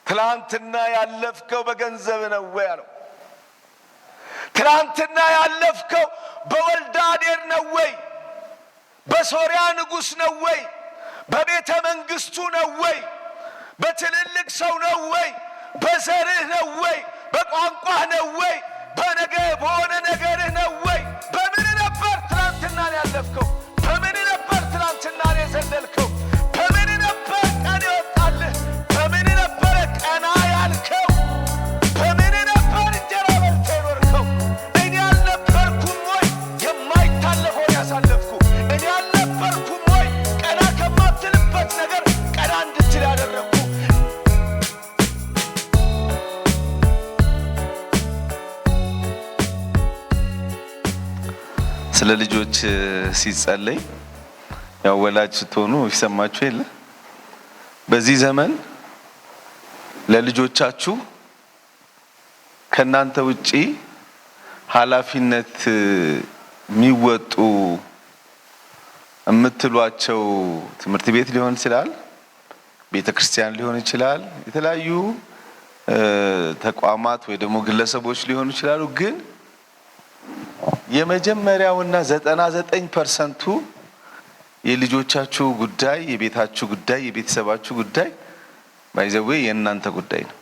ትላንትና ያለፍከው በገንዘብ ነው ወይ አለው። ትላንትና ያለፍከው በወልዳዴር ነው ወይ? በሶሪያ ንጉሥ ነው ወይ? በቤተ መንግስቱ ነው ወይ? በትልልቅ ሰው ነው ወይ? በዘርህ ነው ወይ? በቋንቋህ ነው ወይ? በሆነ ነገርህ ነው ወይ? በምን ነበር ትላንትና ያለፍከው? በምን ነበር ትላንትና የዘለልከው? በምን ነበር ቀን ይወጣልህ? በምን ነበር ቀና ያልከው? በምን ነበር እንጀራ በልተህ የኖርከው? እኔ አልነበርኩም ወይ የማይታለፈውን ያሳለፍኩ? እኔ አልነበርኩም ወይ ቀና ከማትልበት ነገር ቀና እንድትል ያደረግኩ? ስለ ልጆች ሲጸለይ ያው ወላጅ ስትሆኑ ይሰማችሁ የለ? በዚህ ዘመን ለልጆቻችሁ ከናንተ ውጪ ኃላፊነት የሚወጡ የምትሏቸው ትምህርት ቤት ሊሆን ይችላል፣ ቤተክርስቲያን ሊሆን ይችላል፣ የተለያዩ ተቋማት ወይ ደግሞ ግለሰቦች ሊሆኑ ይችላሉ። ግን የመጀመሪያውና 99% የልጆቻችሁ ጉዳይ፣ የቤታችሁ ጉዳይ፣ የቤተሰባችሁ ጉዳይ ባይዘዌ የእናንተ ጉዳይ ነው።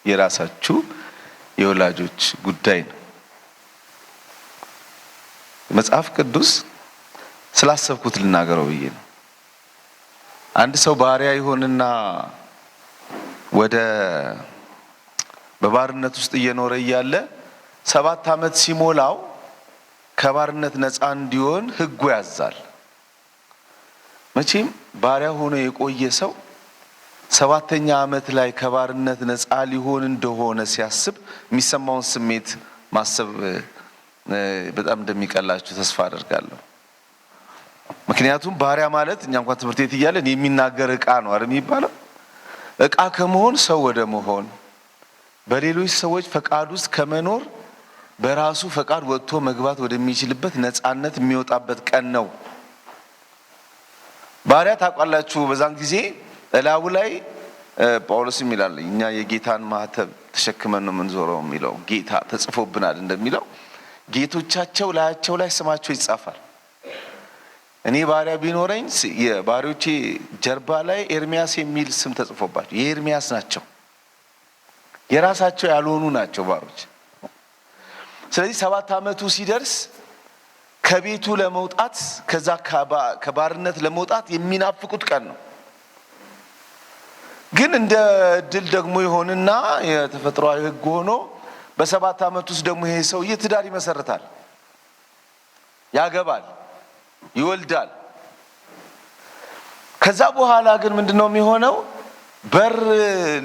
የራሳችሁ የወላጆች ጉዳይ ነው። መጽሐፍ ቅዱስ ስላሰብኩት ልናገረው ብዬ ነው። አንድ ሰው ባሪያ ይሆንና በባርነት ውስጥ እየኖረ እያለ 7 ዓመት ሲሞላው ከባርነት ነፃ እንዲሆን ሕጉ ያዛል። መቼም ባሪያ ሆኖ የቆየ ሰው 7ኛ ዓመት ላይ ከባርነት ነፃ ሊሆን እንደሆነ ሲያስብ የሚሰማውን ስሜት ማሰብ በጣም እንደሚቀላችሁ ተስፋ አደርጋለሁ። ምክንያቱም ባሪያ ማለት እኛ እንኳን ትምህርት ቤት እያለን የሚናገር ዕቃ ነው አይደል የሚባለው? ዕቃ ከመሆን ሰው ወደ መሆን፣ በሌሎች ሰዎች ፈቃድ ውስጥ ከመኖር በራሱ ፈቃድ ወጥቶ መግባት ወደሚችልበት ነፃነት የሚወጣበት ቀን ነው። ባሪያ ታውቃላችሁ፣ በዛን ጊዜ እላው ላይ ጳውሎስም ይላል እኛ የጌታን ማህተብ ተሸክመን ነው የምንዞረው የሚለው ጌታ ተጽፎብናል እንደሚለው ጌቶቻቸው ላያቸው ላይ ስማቸው ይጻፋል። እኔ ባሪያ ቢኖረኝ የባሪያዎቼ ጀርባ ላይ ኤርሚያስ የሚል ስም ተጽፎባቸው የኤርሚያስ ናቸው፣ የራሳቸው ያልሆኑ ናቸው ባሮች። ስለዚህ 7 ዓመቱ ሲደርስ ከቤቱ ለመውጣት ከዛ ከባርነት ለመውጣት የሚናፍቁት ቀን ነው። ግን እንደ ድል ደግሞ ይሆንና የተፈጥሯዊ ሕግ ሆኖ በ7 ዓመት ውስጥ ደግሞ ይሄ ሰውዬ ትዳር ይመሰርታል፣ ያገባል፣ ይወልዳል። ከዛ በኋላ ግን ምንድነው የሚሆነው? በር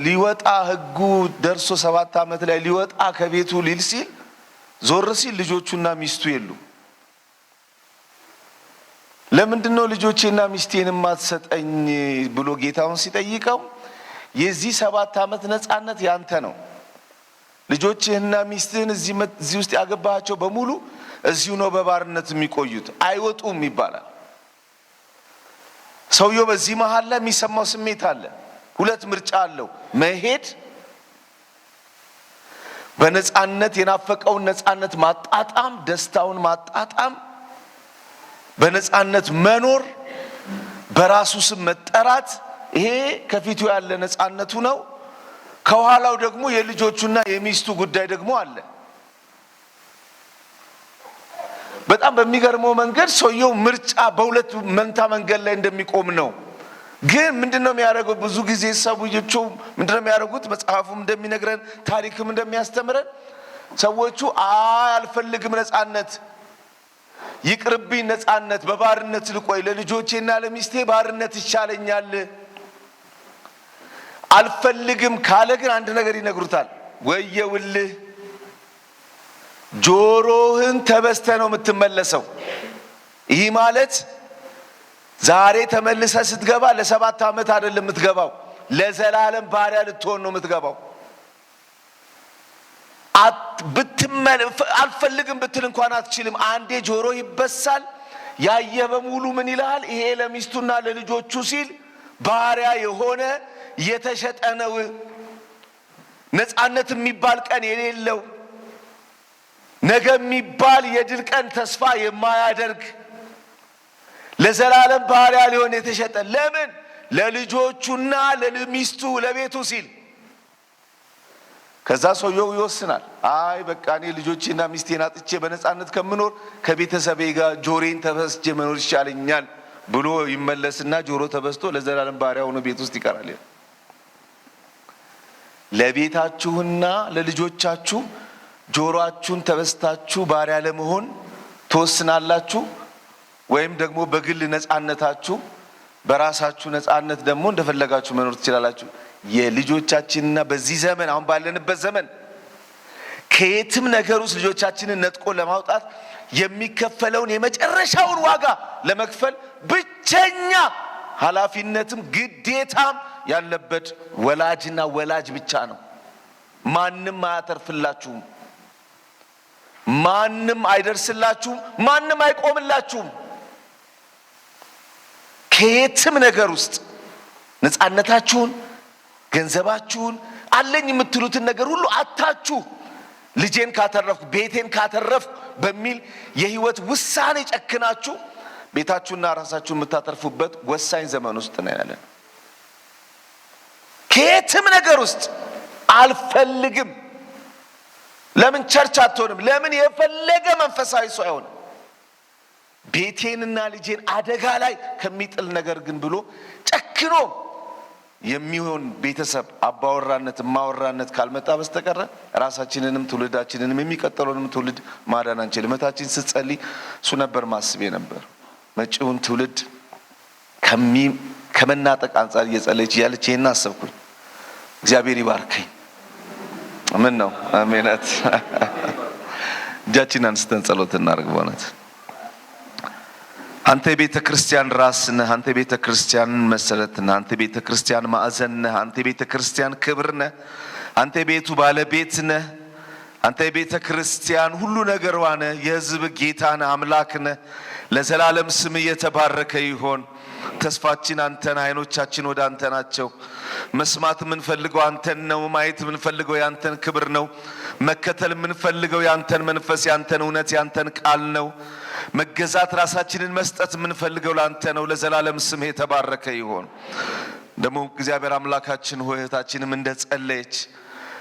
ሊወጣ ሕጉ ደርሶ 7 ዓመት ላይ ሊወጣ ከቤቱ ሊል ሲል ዞር ሲል ልጆቹና ሚስቱ የሉ። ለምንድነው ልጆቼና ሚስቴን ማትሰጠኝ ብሎ ጌታውን ሲጠይቀው የዚህ 7 ዓመት ነፃነት ያንተ ነው። ልጆችህና ሚስትህን እዚህ ውስጥ ያገባቸው በሙሉ እዚሁ ነው በባርነት የሚቆዩት፣ አይወጡም ይባላል። ሰውየው በዚህ መሃል ላይ የሚሰማው ስሜት አለ። 2 ምርጫ አለው። መሄድ፣ በነፃነት የናፈቀውን ነፃነት ማጣጣም፣ ደስታውን ማጣጣም፣ በነፃነት መኖር፣ በራሱ ስም መጠራት። ይሄ ከፊቱ ያለ ነፃነቱ ነው። ከኋላው ደግሞ የልጆቹና የሚስቱ ጉዳይ ደግሞ አለ። በጣም በሚገርመው መንገድ ሰውየው ምርጫ በ2 መንታ መንገድ ላይ እንደሚቆም ነው። ግን ምንድነው የሚያደርገው? ብዙ ጊዜ ሰዎቹ ምንድነው የሚያደርጉት? መጽሐፉም እንደሚነግረን ታሪክም እንደሚያስተምረን ሰዎቹ አልፈልግም ነፃነት፣ ይቅርብኝ ነፃነት፣ በባርነት ልቆይ፣ ለልጆቼና ለሚስቴ ባርነት ይሻለኛል አልፈልግም ካለ ግን አንድ ነገር ይነግሩታል። ወየውልህ ጆሮህን ተበስተ ነው የምትመለሰው። ይህ ማለት ዛሬ ተመልሰ ስትገባ ለ7 ዓመት አይደለም የምትገባው፣ ለዘላለም ባሪያ ልትሆን ነው የምትገባው። አልፈልግም ብትል እንኳን አትችልም። አንዴ ጆሮ ይበሳል። ያየ በሙሉ ምን ይላል? ይሄ ለሚስቱና ለልጆቹ ሲል ባሪያ የሆነ የተሸጠ ነው። ነፃነት የሚባል ቀን የሌለው ነገ የሚባል የድል ቀን ተስፋ የማያደርግ ለዘላለም ባሪያ ሊሆን የተሸጠ ለምን? ለልጆቹና ለሚስቱ ለቤቱ ሲል። ከዛ ሰውየው ይወስናል። አይ በቃ እኔ ልጆቼና ሚስቴን አጥቼ በነፃነት ከምኖር ከቤተሰቤ ጋር ጆሮዬን ተበስቼ መኖር ይሻለኛል ብሎ ይመለስና ጆሮ ተበስቶ ለዘላለም ባሪያ ሆኖ ቤት ውስጥ ይቀራል። ለቤታችሁና ለልጆቻችሁ ጆሮአችሁን ተበስታችሁ ባሪያ ለመሆን ትወስናላችሁ፣ ወይም ደግሞ በግል ነፃነታችሁ በራሳችሁ ነፃነት ደግሞ እንደፈለጋችሁ መኖር ትችላላችሁ። የልጆቻችንና በዚህ ዘመን አሁን ባለንበት ዘመን ከየትም ነገር ውስጥ ልጆቻችንን ነጥቆ ለማውጣት የሚከፈለውን የመጨረሻውን ዋጋ ለመክፈል ብቸኛ ኃላፊነትም ግዴታም ያለበት ወላጅና ወላጅ ብቻ ነው። ማንም አያተርፍላችሁም፣ ማንም አይደርስላችሁም፣ ማንም አይቆምላችሁም። ከየትም ነገር ውስጥ ነፃነታችሁን፣ ገንዘባችሁን፣ አለኝ የምትሉትን ነገር ሁሉ አታችሁ ልጄን ካተረፍኩ ቤቴን ካተረፍኩ በሚል የህይወት ውሳኔ ጨክናችሁ ቤታችሁና ራሳችሁን የምታተርፉበት ወሳኝ ዘመን ውስጥ ነው ያለን። ከየትም ነገር ውስጥ አልፈልግም። ለምን ቸርች አትሆንም? ለምን የፈለገ መንፈሳዊ ሰው አይሆንም? ቤቴንና ልጄን አደጋ ላይ ከሚጥል ነገር ግን ብሎ ጨክኖ የሚሆን ቤተሰብ አባወራነት ማወራነት ካልመጣ በስተቀር ራሳችንንም ትውልዳችንንም የሚቀጥለውንም ትውልድ ማዳን አንችልም። እመታችን ስትጸልይ እሱ ነበር ማስቤ ነበር። መጪውን ትውልድ ከመናጠቅ አንጻር እየጸለየች ያለች ይሄን አሰብኩኝ። እግዚአብሔር ይባርከኝ። ምን ነው አሜናት። እጃችንን አንስተን ጸሎት እናድርግ። በእውነት አንተ የቤተ ክርስቲያን ራስ ነህ። አንተ የቤተ ክርስቲያን መሰረት ነህ። አንተ የቤተ ክርስቲያን ማዕዘን ነህ። አንተ የቤተ ክርስቲያን ክብር ነህ። አንተ የቤቱ ባለቤት ነህ። አንተ የቤተ ክርስቲያን ሁሉ ነገሯ ነህ። የሕዝብ ጌታ ነህ፣ አምላክ ነህ። ለዘላለም ስም የተባረከ ይሆን። ተስፋችን አንተን፣ አይኖቻችን ወደ አንተ ናቸው። መስማት የምንፈልገው አንተን ነው። ማየት የምንፈልገው ያንተን ክብር ነው። መከተል የምንፈልገው ያንተን መንፈስ፣ ያንተን እውነት፣ ያንተን ቃል ነው። መገዛት ራሳችንን መስጠት የምንፈልገው ላንተ ነው። ለዘላለም ስም የተባረከ ይሆን። ደግሞ እግዚአብሔር አምላካችን ሆይ እህታችንም እንደጸለየች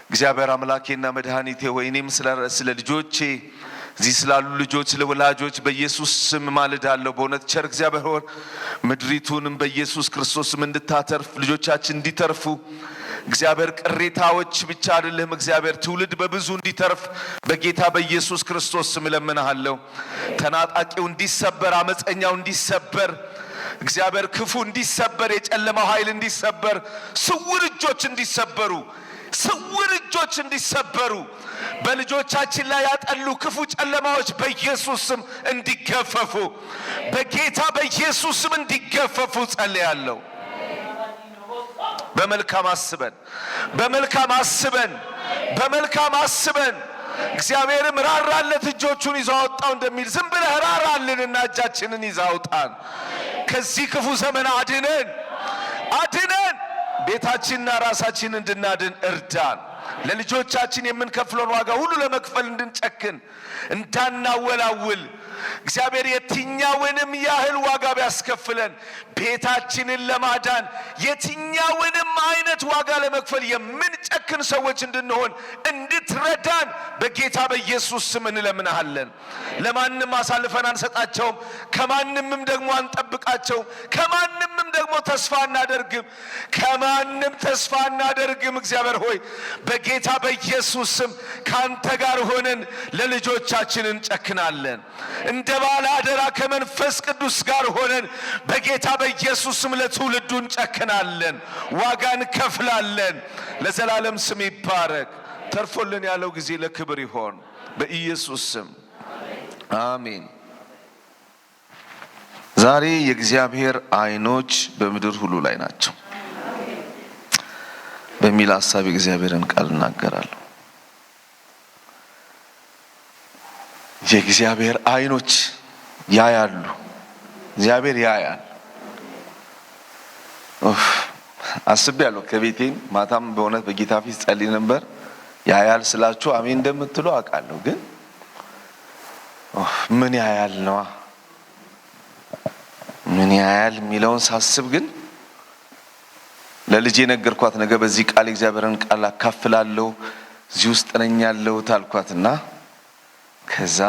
እግዚአብሔር አምላኬና መድኃኒቴ ሆይ እኔም ስለ ልጆቼ እዚህ ስላሉ ልጆች ለወላጆች በኢየሱስ ስም ማልዳለሁ። በእውነት ቸር እግዚአብሔር ሆይ ምድሪቱንም በኢየሱስ ክርስቶስም እንድታተርፍ ልጆቻችን እንዲተርፉ እግዚአብሔር ቅሬታዎች ብቻ አይደለም እግዚአብሔር ትውልድ በብዙ እንዲተርፍ በጌታ በኢየሱስ ክርስቶስ ስም እለምንሃለሁ። ተናጣቂው እንዲሰበር፣ አመፀኛው እንዲሰበር፣ እግዚአብሔር ክፉ እንዲሰበር፣ የጨለማው ኃይል እንዲሰበር፣ ስውር እጆች እንዲሰበሩ፣ ስውር እጆች እንዲሰበሩ፣ በልጆቻችን ላይ ያጠሉ ክፉ ጨለማዎች በኢየሱስ ስም እንዲገፈፉ፣ በጌታ በኢየሱስ ስም እንዲገፈፉ ጸልያለሁ። በመልካም አስበን፣ በመልካም አስበን፣ በመልካም አስበን። እግዚአብሔርም ራራለት እጆቹን ይዞ አወጣው እንደሚል ዝም ብለህ ራራልንና እጃችንን ይዞ አውጣን። ከዚህ ክፉ ዘመን አድነን፣ አድነን። ቤታችንና ራሳችንን እንድናድን እርዳን። ለልጆቻችን የምንከፍለውን ዋጋ ሁሉ ለመክፈል እንድንጨክን እንዳናወላውል እግዚአብሔር የትኛውንም ያህል ዋጋ ቢያስከፍለን ቤታችንን ለማዳን የትኛውንም አይነት ዋጋ ለመክፈል የምንጨክን ሰዎች እንድንሆን እንድትረዳን በጌታ በኢየሱስ ስም እንለምናለን። ለማንም አሳልፈን አንሰጣቸውም፣ ከማንምም ደግሞ አንጠብቃቸውም፣ ከማንምም ደግሞ ተስፋ እናደርግም፣ ከማንም ተስፋ እናደርግም። እግዚአብሔር ሆይ በጌታ በኢየሱስ ስም ካንተ ጋር ሆነን ለልጆቻችን እንጨክናለን። እንደ ባለ አደራ ከመንፈስ ቅዱስ ጋር ሆነን በጌታ በኢየሱስ ስም ለትውልዱ እንጨክናለን፣ ዋጋ እንከፍላለን። ለዘላለም ስም ይባረክ። ተርፎልን ያለው ጊዜ ለክብር ይሆን በኢየሱስ ስም አሜን። ዛሬ የእግዚአብሔር ዓይኖች በምድር ሁሉ ላይ ናቸው በሚል ሐሳብ የእግዚአብሔርን ቃል እናገራለሁ። የእግዚአብሔር ዓይኖች ያያሉ። እግዚአብሔር ያያል። አስቤያለሁ። ከቤቴም ማታም በእውነት በጌታ ፊት ጸልይ ነበር። ያያል ስላችሁ አሜን እንደምትሉ አውቃለሁ። ግን ምን ያያል ነው? ምን ያያል የሚለውን ሳስብ ግን ለልጄ ነገርኳት። ነገ በዚህ ቃል እግዚአብሔርን ቃል አካፍላለሁ፣ እዚህ ውስጥ ነኝ ያለሁት አልኳትና ከዛ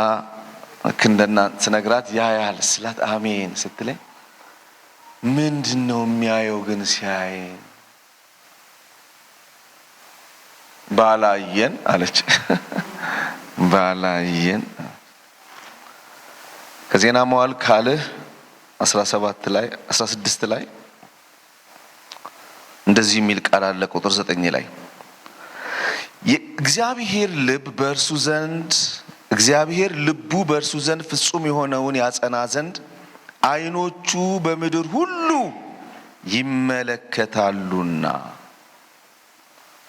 ክንደና ስነግራት ያያል ስላት አሜን ስትለኝ ምንድነው የሚያየው ግን ሲያይ ባላየን አለች። ባላየን ከዜና መዋዕል ካልዕ 17 ላይ 16 ላይ እንደዚህ የሚል ቃል አለ። ቁጥር 9 ላይ እግዚአብሔር ልቡ በእርሱ ዘንድ ፍጹም የሆነውን ያጸና ዘንድ ዓይኖቹ በምድር ሁሉ ይመለከታሉና።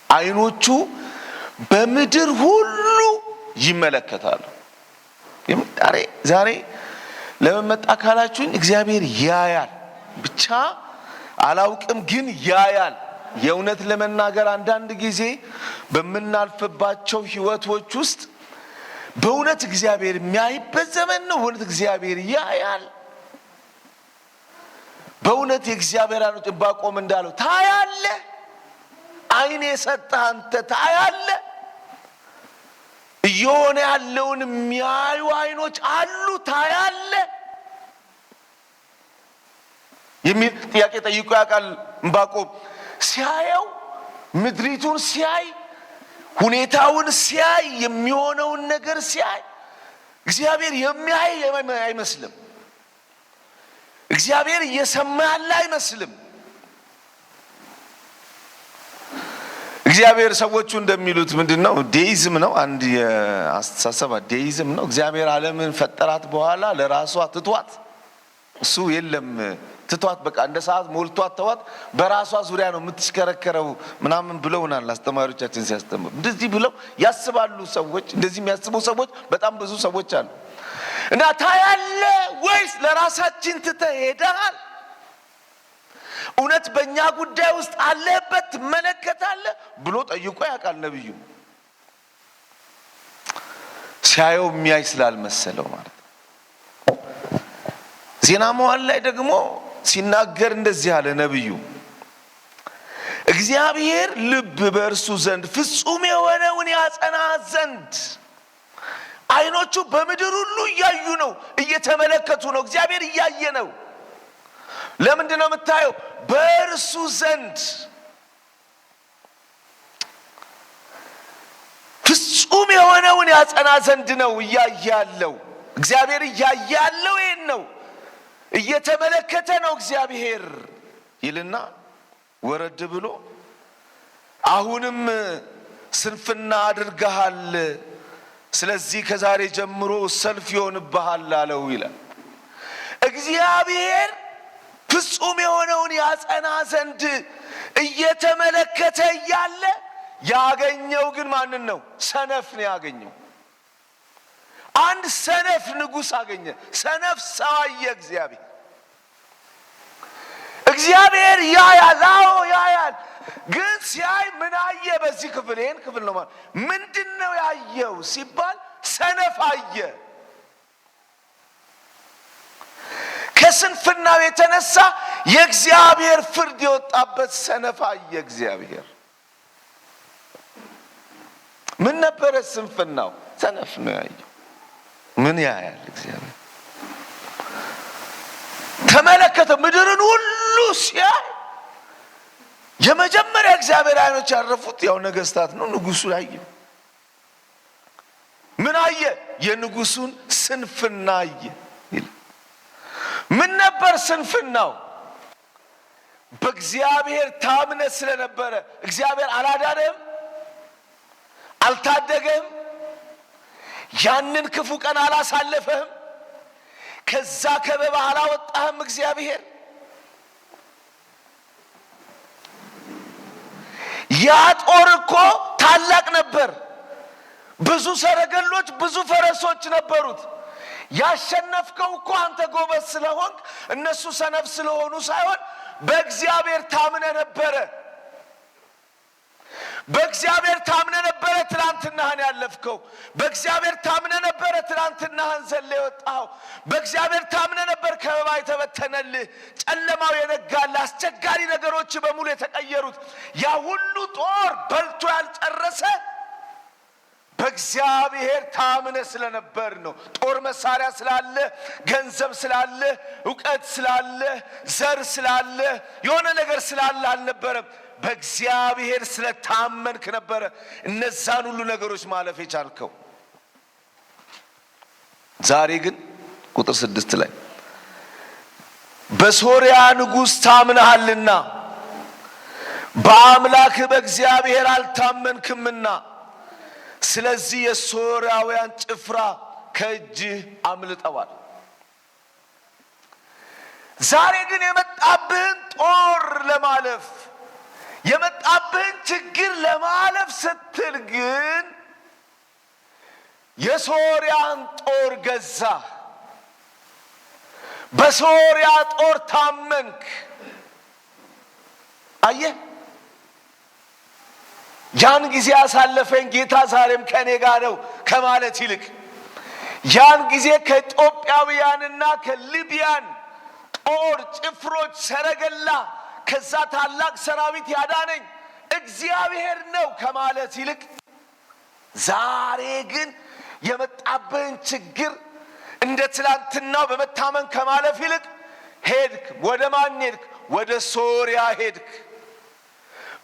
ዓይኖቹ በምድር ሁሉ ይመለከታሉ። ዛሬ ለመመጣ ካላችሁኝ እግዚአብሔር ያያል ብቻ አላውቅም፣ ግን ያያል። የእውነት ለመናገር አንዳንድ ጊዜ በምናልፍባቸው ህይወቶች ውስጥ በእውነት እግዚአብሔር የሚያይበት ዘመን ነው። በእውነት እግዚአብሔር ያያል። በእውነት የእግዚአብሔር አይኖች ዕንባቆም እንዳለው ታያለህ፣ ዓይን የሰጠህ አንተ ታያለህ። እየሆነ ያለውን የሚያዩ ዓይኖች አሉ፣ ታያለህ የሚል ጥያቄ ጠይቆ ያውቃል ዕንባቆም። ሲያየው ምድሪቱን ሲያይ ሁኔታውን ሲያይ የሚሆነውን ነገር ሲያይ እግዚአብሔር የሚያይ አይመስልም። እግዚአብሔር እየሰማ ያለ አይመስልም። እግዚአብሔር ሰዎቹ እንደሚሉት ምንድነው? ዴይዝም ነው። አንድ የአስተሳሰብ ዴይዝም ነው። እግዚአብሔር ዓለምን ፈጠራት በኋላ ለራሷ ትቷት፣ እሱ የለም ትቷት፣ በቃ እንደ ሰዓት ሞልቷት ተዋት፣ በራሷ ዙሪያ ነው የምትሽከረከረው ምናምን ብለውናል አስተማሪዎቻችን ሲያስተምሩ። እንደዚህ ብለው ያስባሉ ሰዎች። እንደዚህ የሚያስቡ ሰዎች በጣም ብዙ ሰዎች አሉ። እና ታያለ ወይስ ለራሳችን ትተህ ሄደሃል? እውነት በእኛ ጉዳይ ውስጥ አለህበት ትመለከታለህ ብሎ ጠይቆ ያውቃል ነብዩ። ሲያየው የሚያይ ስላልመሰለው ማለት ነው። ዜና መዋዕል ላይ ደግሞ ሲናገር እንደዚህ አለ ነብዩ፣ እግዚአብሔር ልብ በእርሱ ዘንድ ፍጹም የሆነውን ያጸና ዘንድ። ዓይኖቹ በምድር ሁሉ እያዩ ነው፣ እየተመለከቱ ነው። እግዚአብሔር እያየ ነው። ለምንድን ነው የምታየው? በእርሱ ዘንድ ፍጹም የሆነውን ያጸና ዘንድ ነው እያየ ያለው። እግዚአብሔር እያየ ያለው ይሄን ነው፣ እየተመለከተ ነው እግዚአብሔር ይልና ወረድ ብሎ አሁንም ስንፍና አድርገሃል፣ ስለዚህ ከዛሬ ጀምሮ ሰልፍ ይሆንብሃል አለው ይላል። እግዚአብሔር ፍጹም የሆነውን ያጸና ዘንድ እየተመለከተ እያለ ያገኘው ግን ማንን ነው? ሰነፍ ነው ያገኘው። አንድ ሰነፍ ንጉሥ አገኘ። ሰነፍ ሰው አየ። እግዚአብሔር ያያል። አዎ ያያል። ግን ሲያይ ምን አየ? በዚህ ክፍል ይሄን ክፍል ነው ማለት ምንድነው ያየው ሲባል ሰነፍ አየ። ከስንፍናው የተነሳ የእግዚአብሔር ፍርድ የወጣበት ሰነፍ አየ። እግዚአብሔር ምን ነበረ ስንፍናው? ሰነፍ ነው ያየው። ምን ያያል እግዚአብሔር? ተመለከተ። ምድርን ሁሉ ሲያይ የመጀመሪያ እግዚአብሔር ዓይኖች ያረፉት ያው ነገስታት ነው። ንጉሱ አየ። ምን አየ? የንጉሱን ስንፍና አየ። ምን ነበር ስንፍናው? በእግዚአብሔር ታምነ ስለነበረ እግዚአብሔር አላዳነም፣ አልታደገም፣ ያንን ክፉ ቀን አላሳለፈህም፣ ከዛ ከበባ አላወጣህም። እግዚአብሔር ያ ጦር እኮ ታላቅ ነበር። ብዙ ሰረገሎች፣ ብዙ ፈረሶች ነበሩት። ያሸነፍከው እኮ አንተ ጎበዝ ስለሆንክ እነሱ ሰነፍ ስለሆኑ ሳይሆን በእግዚአብሔር ታምነ ነበረ። በእግዚአብሔር ታምነ ነበረ ትላንትናህን ያለፍከው። በእግዚአብሔር ታምነ ነበረ ትላንትናህን ዘለ የወጣው። በእግዚአብሔር ታምነ ነበር ከበባ የተበተነልህ፣ ጨለማው የነጋልህ፣ አስቸጋሪ ነገሮች በሙሉ የተቀየሩት። ያ ሁሉ ጦር በልቶ ያልጨረሰ በእግዚአብሔር ታምነ ስለነበር ነው። ጦር መሳሪያ ስላለ፣ ገንዘብ ስላለ፣ ዕውቀት ስላለ፣ ዘር ስላለ፣ የሆነ ነገር ስላለ አልነበረም። በእግዚአብሔር ስለታመንክ ነበረ እነዛን ሁሉ ነገሮች ማለፍ የቻልከው። ዛሬ ግን ቁጥር 6 ላይ በሶርያ ንጉሥ ታምነሃልና በአምላክ በእግዚአብሔር አልታመንክምና ስለዚህ የሶርያውያን ጭፍራ ከእጅህ አምልጠዋል። ዛሬ ግን የመጣብህን ጦር ለማለፍ የመጣብህን ችግር ለማለፍ ስትል ግን የሶርያን ጦር ገዛህ። በሶርያ ጦር ታመንክ። አየህ፣ ያን ጊዜ ያሳለፈኝ ጌታ ዛሬም ከኔ ጋር ነው ከማለት ይልቅ ያን ጊዜ ከኢትዮጵያውያንና ከሊቢያን ጦር ጭፍሮች ሰረገላ ከዛ ታላቅ ሰራዊት ያዳነኝ እግዚአብሔር ነው ከማለት ይልቅ ዛሬ ግን የመጣብህን ችግር እንደ ትላንትናው በመታመን ከማለፍ ይልቅ ሄድክ። ወደ ማን ሄድክ? ወደ ሶርያ ሄድክ።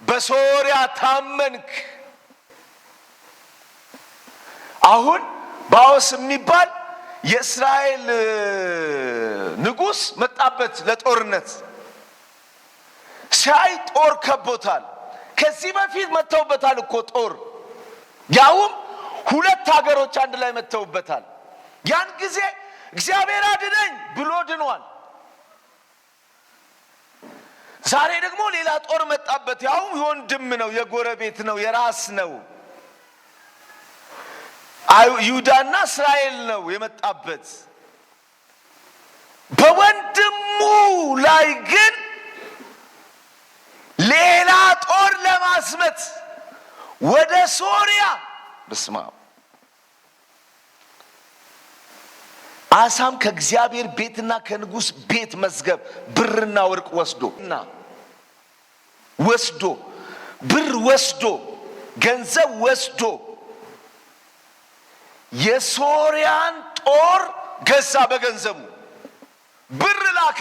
በሶርያ ታመንክ። አሁን ባኦስ የሚባል የእስራኤል ንጉሥ መጣበት ለጦርነት። ሲያይ ጦር ከቦታል። ከዚህ በፊት መተውበታል እኮ ጦር፣ ያውም 2 ሀገሮች አንድ ላይ መተውበታል። ያን ጊዜ እግዚአብሔር አድነኝ ብሎ ድኗል። ዛሬ ደግሞ ሌላ ጦር መጣበት። ያውም የወንድም ነው፣ የጎረቤት ነው፣ የራስ ነው። ይሁዳና እስራኤል ነው የመጣበት። በወንድሙ ላይ ግን ሌላ ጦር ለማስመት ወደ ሶርያ በስማ አሳም ከእግዚአብሔር ቤትና ከንጉሥ ቤት መዝገብ ብርና ወርቅ ወስዶ ብር ወስዶ ገንዘብ ወስዶ የሶርያን ጦር ገዛ። በገንዘቡ ብር ላከ።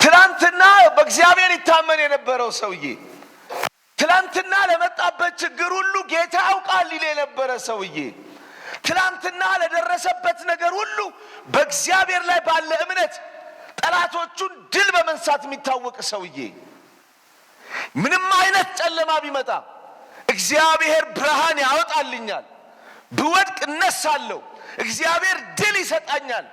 ትላንትና በእግዚአብሔር ይታመን የነበረው ሰውዬ፣ ትላንትና ለመጣበት ችግር ሁሉ ጌታ ያውቃል ይል የነበረ ሰውዬ፣ ትላንትና ለደረሰበት ነገር ሁሉ በእግዚአብሔር ላይ ባለ እምነት ጠላቶቹን ድል በመንሳት የሚታወቅ ሰውዬ፣ ምንም አይነት ጨለማ ቢመጣ እግዚአብሔር ብርሃን ያወጣልኛል፣ ብወድቅ እነሳለሁ፣ እግዚአብሔር ድል ይሰጣኛል፣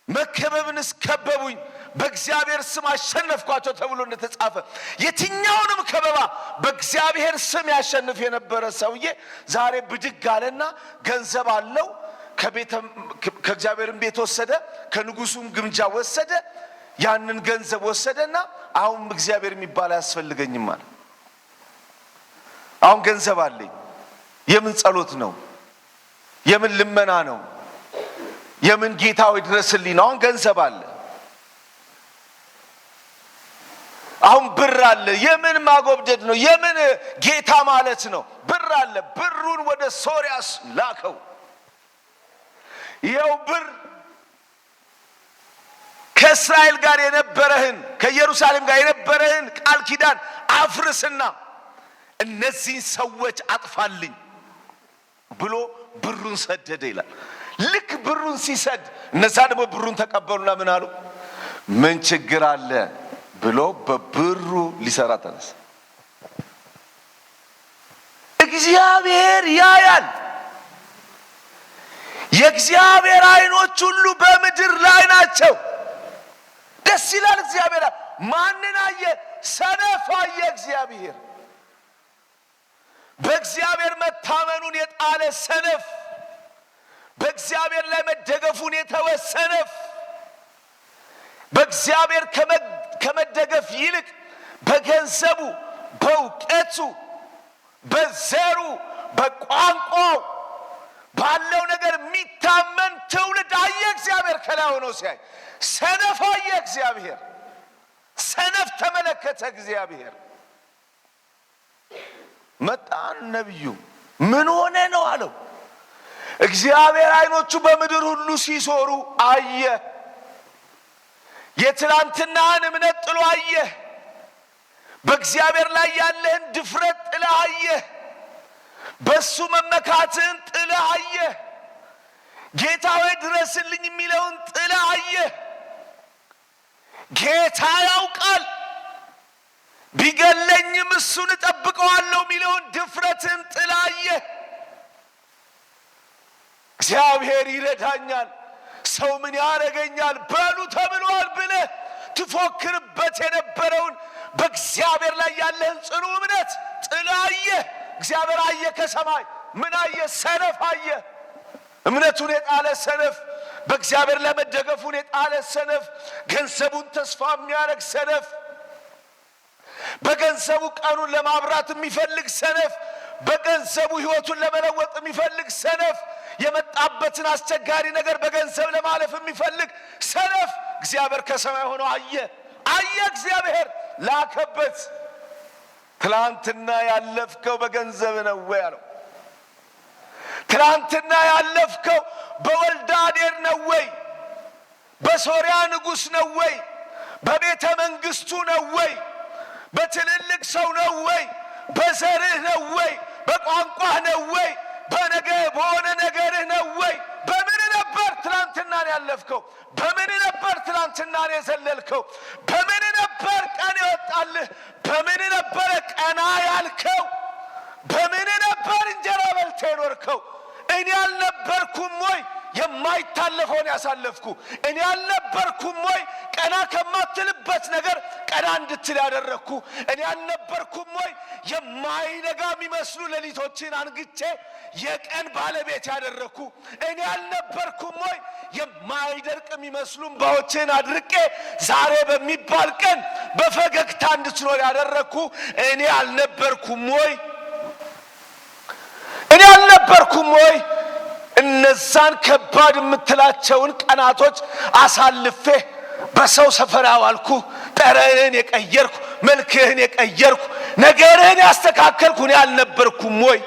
መከበብንስ ከበቡኝ በእግዚአብሔር ስም አሸነፍኳቸው ተብሎ እንደተጻፈ የትኛውንም ከበባ በእግዚአብሔር ስም ያሸንፍ የነበረ ሰውዬ ዛሬ ብድግ አለና ገንዘብ አለው። ከእግዚአብሔርም ቤት ወሰደ፣ ከንጉሱም ግምጃ ወሰደ። ያንን ገንዘብ ወሰደና አሁን እግዚአብሔር የሚባል አያስፈልገኝም አለ። አሁን ገንዘብ አለኝ። የምን ጸሎት ነው? የምን ልመና ነው? የምን ጌታው ይድረስልኝ ነው? አሁን ገንዘብ አለ። አሁን ብር አለ። የምን ማጎብደድ ነው? የምን ጌታ ማለት ነው? ብር አለ። ብሩን ወደ ሶርያ ላከው። ይኸው ብር ከእስራኤል ጋር የነበረህን ከኢየሩሳሌም ጋር የነበረህን ቃል ኪዳን አፍርስና እነዚህን ሰዎች አጥፋልኝ ብሎ ብሩን ሰደደ ይላል። ልክ ብሩን ሲሰድ እነዛ ደግሞ ብሩን ተቀበሉና ምን አሉ? ምን ችግር አለ ብሎ በብሩ ሊሰራ ተነሳ። እግዚአብሔር ያያል። የእግዚአብሔር ዓይኖች ሁሉ በምድር ላይ ናቸው። ደስ ይላል። እግዚአብሔር ማንን አየ? ሰነፍ አየ። እግዚአብሔር በእግዚአብሔር መታመኑን የጣለ ሰነፍ፣ በእግዚአብሔር ላይ መደገፉን የተወሰነፍ በእግዚአብሔር ከመደገፍ ይልቅ በገንዘቡ በእውቀቱ በዘሩ በቋንቋው ባለው ነገር የሚታመን ትውልድ አየ እግዚአብሔር። ከላይ ሆኖ ሲያይ ሰነፍ አየ እግዚአብሔር። ሰነፍ ተመለከተ እግዚአብሔር። መጣን ነብዩ ምን ሆነ ነው አለው። እግዚአብሔር አይኖቹ በምድር ሁሉ ሲዞሩ አየ። የትላንትናን እምነት ጥሎ አየ። በእግዚአብሔር ላይ ያለህን ድፍረት ጥለ አየ። በሱ መመካትን ጥለ አየ። ጌታ ሆይ ድረስልኝ የሚለውን ጥለ አየ። ጌታ ያውቃል ቢገለኝም እሱን እጠብቀዋለሁ የሚለውን ድፍረትን ጥለ አየ። እግዚአብሔር ይረዳኛል፣ ሰው ምን ያደርገኛል በሉ ተብሏል ብለህ ትፎክርበት የነበረውን በእግዚአብሔር ላይ ያለህን ጽኑ እምነት ጥለ አየ። እግዚአብሔር አየ። ከሰማይ ምን አየ? ሰነፍ አየ። እምነቱን የጣለ ሰነፍ፣ በእግዚአብሔር ላይ መደገፉን የጣለ ሰነፍ፣ ገንዘቡን ተስፋ የሚያደርግ ሰነፍ፣ በገንዘቡ ቀኑን ለማብራት የሚፈልግ ሰነፍ፣ በገንዘቡ ሕይወቱን ለመለወጥ የሚፈልግ ሰነፍ፣ የመጣበትን አስቸጋሪ ነገር በገንዘብ ለማለፍ የሚፈልግ ሰነፍ እግዚአብሔር ከሰማይ ሆኖ አየ። እግዚአብሔር ላከበት። ትላንትና ያለፍከው በገንዘብ ነው ወይ አለው። ትላንትና ያለፍከው በወልደ አዴር ነው ወይ? በሶርያ ንጉሥ ነው ወይ? በቤተ መንግስቱ ነው ወይ? በትልልቅ ሰው ነው ወይ? በዘርህ ነው ወይ? በቋንቋህ ነው ወይ? በሆነ ነገርህ ነው ወይ? በምን ነበር ትላንትናን ያለፍከው? በምን ነበር ትላንትናን የዘለልከው? በምን ነበር ቀን ይወጣልህ? በምን ነበር ቀና ያልከው? በምን ነበር እንጀራ በልተህ የኖርከው? እኔ አልነበርኩም ወይ የማይታለፈውን ያሳለፍኩ? እኔ አልነበርኩም ወይ ቀና ከማትልበት ነገር ቀና እንድትል ያደረግኩ? እኔ አልነበርኩም ወይ የማይነጋ የሚመስሉ ሌሊቶችን አንግቼ የቀን ባለቤት ያደረግኩ? እኔ አልነበርኩም ወይ የማይደርቅ የሚመስሉ እንባዎችን አድርቄ ዛሬ በሚባል ቀን በፈገግታ እንድትኖር ያደረግኩ? እኔ አልነበርኩም ወይ? እኔ አልነበርኩም ወይ እነዛን ከባድ የምትላቸውን ቀናቶች አሳልፌ በሰው ሰፈር ያዋልኩ፣ ጠረንህን የቀየርኩ፣ መልክህን የቀየርኩ፣ ነገርህን ያስተካከልኩ እኔ አልነበርኩም ወይ?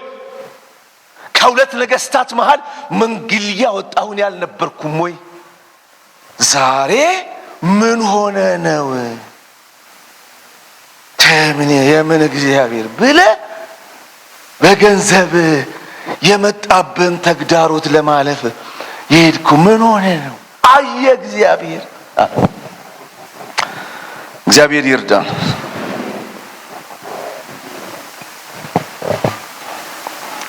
ከሁለት ነገስታት መሃል መንግል ያወጣሁ እኔ አልነበርኩም ወይ? ዛሬ ምን ሆነ ነው የምን እግዚአብሔር ብለህ በገንዘብ የመጣብን ተግዳሮት ለማለፍ የሄድኩ ምን ሆነ ነው? አየ እግዚአብሔር። እግዚአብሔር ይርዳን።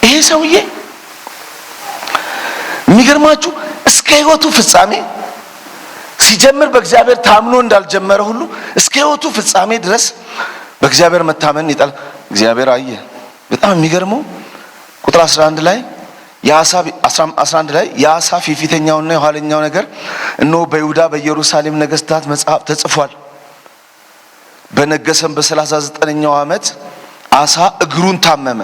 ይሄ ሰውዬ የሚገርማችሁ እስከ ሕይወቱ ፍጻሜ ሲጀምር በእግዚአብሔር ታምኖ እንዳልጀመረ ሁሉ እስከ ሕይወቱ ፍጻሜ ድረስ በእግዚአብሔር መታመን ይጣል። እግዚአብሔር አየ። በጣም የሚገርመው ቁጥር 11 ላይ የአሳፍ የፊተኛውና የኋለኛው ነገር እነሆ በይሁዳ በኢየሩሳሌም ነገስታት መጽሐፍ ተጽፏል። በነገሰም በ39ኛው ዓመት አሳ እግሩን ታመመ፣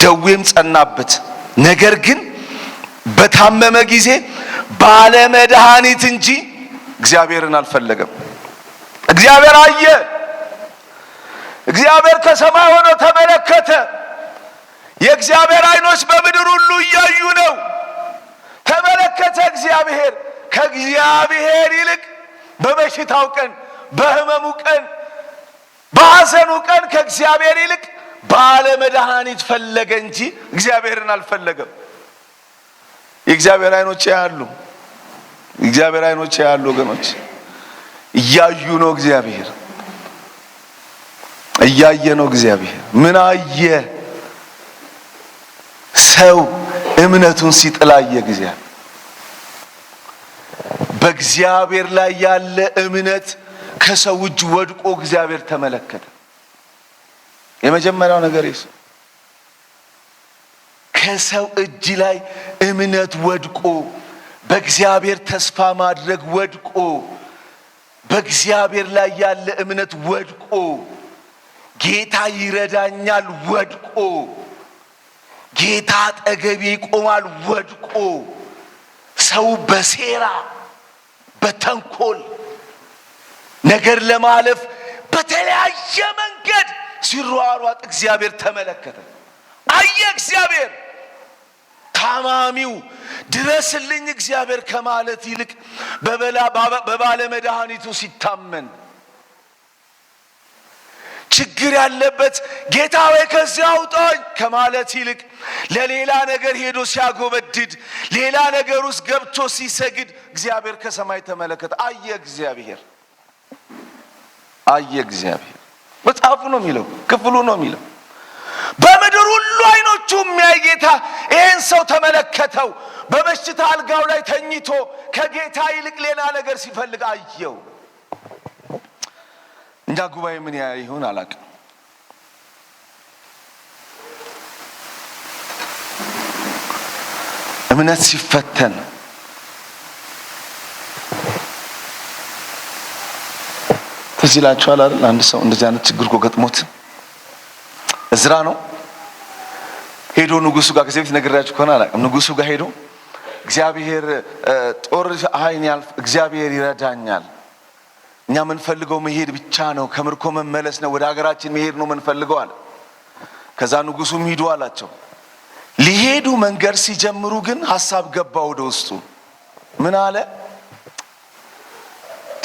ደዌም ጸናበት። ነገር ግን በታመመ ጊዜ ባለ መድኃኒት እንጂ እግዚአብሔርን አልፈለገም። እግዚአብሔር አየ። እግዚአብሔር ከሰማይ ሆኖ ተመለከተ። የእግዚአብሔር አይኖች በምድር ሁሉ እያዩ ነው። ተመለከተ እግዚአብሔር። ከእግዚአብሔር ይልቅ በበሽታው ቀን፣ በህመሙ ቀን፣ በሐዘኑ ቀን ከእግዚአብሔር ይልቅ ባለ መድኃኒት ፈለገ እንጂ እግዚአብሔርን አልፈለገም። የእግዚአብሔር አይኖች ያሉ እግዚአብሔር አይኖች ያሉ ወገኖች እያዩ ነው። እግዚአብሔር እያየ ነው። እግዚአብሔር ምን አየ? ሰው እምነቱን ሲጥላየ እግዚአብሔር በእግዚአብሔር ላይ ያለ እምነት ከሰው እጅ ወድቆ እግዚአብሔር ተመለከተ። የመጀመሪያው ነገር ይሄ ከሰው እጅ ላይ እምነት ወድቆ በእግዚአብሔር ተስፋ ማድረግ ወድቆ በእግዚአብሔር ላይ ያለ እምነት ወድቆ ጌታ ይረዳኛል ወድቆ ጌታ አጠገቤ ይቆማል ወድቆ ሰው በሴራ በተንኮል ነገር ለማለፍ በተለያየ መንገድ ሲሯሯጥ እግዚአብሔር ተመለከተ። አየ እግዚአብሔር ታማሚው ድረስልኝ እግዚአብሔር ከማለት ይልቅ በባለ መድኃኒቱ ሲታመን ችግር ያለበት ጌታ ወይ ከዚህ አውጣኝ ከማለት ይልቅ ለሌላ ነገር ሄዶ ሲያጎበድድ ሌላ ነገር ውስጥ ገብቶ ሲሰግድ እግዚአብሔር ከሰማይ ተመለከተ። አየ እግዚአብሔር መጽሐፉ ነው የሚለው፣ ክፍሉ ነው የሚለው። በምድር ሁሉ አይኖቹ የሚያይ ጌታ ይህን ሰው ተመለከተው። በበሽታ አልጋው ላይ ተኝቶ ከጌታ ይልቅ ሌላ ነገር ሲፈልግ አየው። እንጃ ጉባኤ ምን ያይ ይሁን አላውቅም። እምነት ሲፈተን ትዝ ይላችኋል አይደል? አንድ ሰው እንደዚህ አይነት ችግር እኮ ገጥሞት እዝራ ነው ሄዶ ንጉሱ ጋር ከዚህ በፊት ነግሬያችሁ ከሆነ አላውቅም። ንጉሱ ጋር ሄዶ እግዚአብሔር ጦር አይን ያልፍ እግዚአብሔር ይረዳኛል፣ እኛ የምንፈልገው መሄድ ብቻ ነው፣ ከምርኮ መመለስ ነው፣ ወደ ሀገራችን መሄድ ነው የምንፈልገው አለ። ከዛ ንጉሱም ሂዱ አላቸው። ሊሄዱ መንገድ ሲጀምሩ ግን ሐሳብ ገባ ወደ ውስጡ። ምን አለ?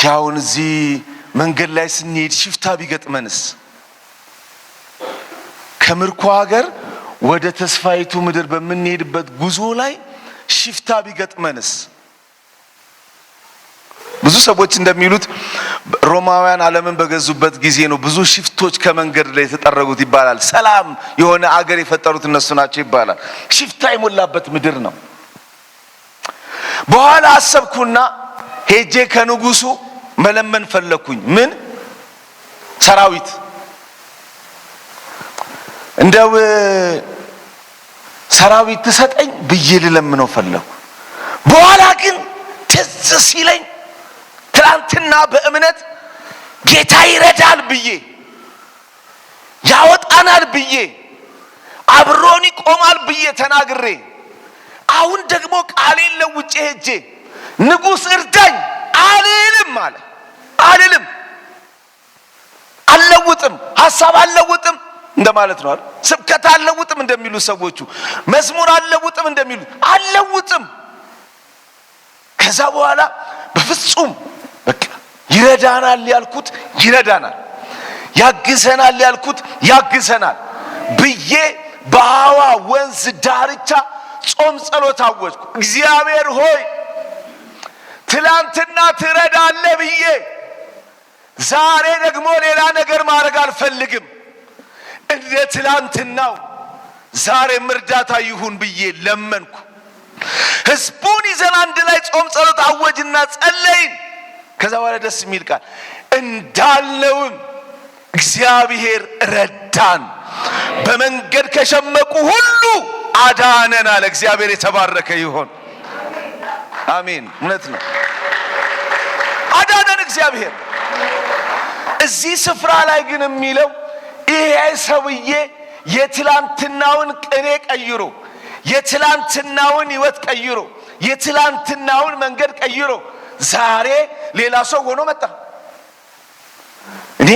ታውን እዚህ መንገድ ላይ ስንሄድ ሽፍታ ቢገጥመንስ? ከምርኮ ሀገር ወደ ተስፋይቱ ምድር በምንሄድበት ጉዞ ላይ ሽፍታ ቢገጥመንስ? ብዙ ሰዎች እንደሚሉት ሮማውያን ዓለምን በገዙበት ጊዜ ነው ብዙ ሽፍቶች ከመንገድ ላይ የተጠረጉት ይባላል። ሰላም የሆነ አገር የፈጠሩት እነሱ ናቸው ይባላል። ሽፍታ የሞላበት ምድር ነው። በኋላ አሰብኩና ሄጄ ከንጉሱ መለመን ፈለኩኝ። ምን ሰራዊት እንደው ሰራዊት ተሰጠኝ ብዬ ልለምነው ፈለኩ። በኋላ ግን ትዝ ሲለኝ ትላንትና በእምነት ጌታ ይረዳል ብዬ ያወጣናል ብዬ አብሮን ይቆማል ብዬ ተናግሬ አሁን ደግሞ ቃሌን ለውጬ ሄጄ ንጉሥ እርዳኝ አልልም አለ። አልልም፣ አልለውጥም፣ ሐሳብ አልለውጥም እንደማለት ነው አይደል? ስብከት አልለውጥም እንደሚሉ ሰዎቹ መዝሙር አልለውጥም እንደሚሉ አልለውጥም። ከዛ በኋላ በፍጹም በቃ ይረዳናል ያልኩት ይረዳናል፣ ያግዘናል ያልኩት ያግዘናል ብዬ በአዋ ወንዝ ዳርቻ ጾም ጸሎት አወጅኩ። እግዚአብሔር ሆይ ትላንትና ትረዳለህ ብዬ ዛሬ ደግሞ ሌላ ነገር ማድረግ አልፈልግም። እንደ ትላንትናው ዛሬም እርዳታ ይሁን ብዬ ለመንኩ። ህዝቡን ይዘን አንድ ላይ ጾም ጸሎት አወጅና ጸለይን። ከዛ በኋላ ደስ የሚል ቃል እንዳልነውም እግዚአብሔር ረዳን፣ በመንገድ ከሸመቁ ሁሉ አዳነን አለ። እግዚአብሔር የተባረከ ይሁን። አሜን። እውነት ነው፣ አዳነን እግዚአብሔር። እዚህ ስፍራ ላይ ግን የሚለው ይሄ ሰውዬ የትላንትናውን ቅኔ ቀይሮ የትላንትናውን ህይወት ቀይሮ የትላንትናውን መንገድ ቀይሮ ዛሬ ሌላ ሰው ሆኖ መጣ። እኔ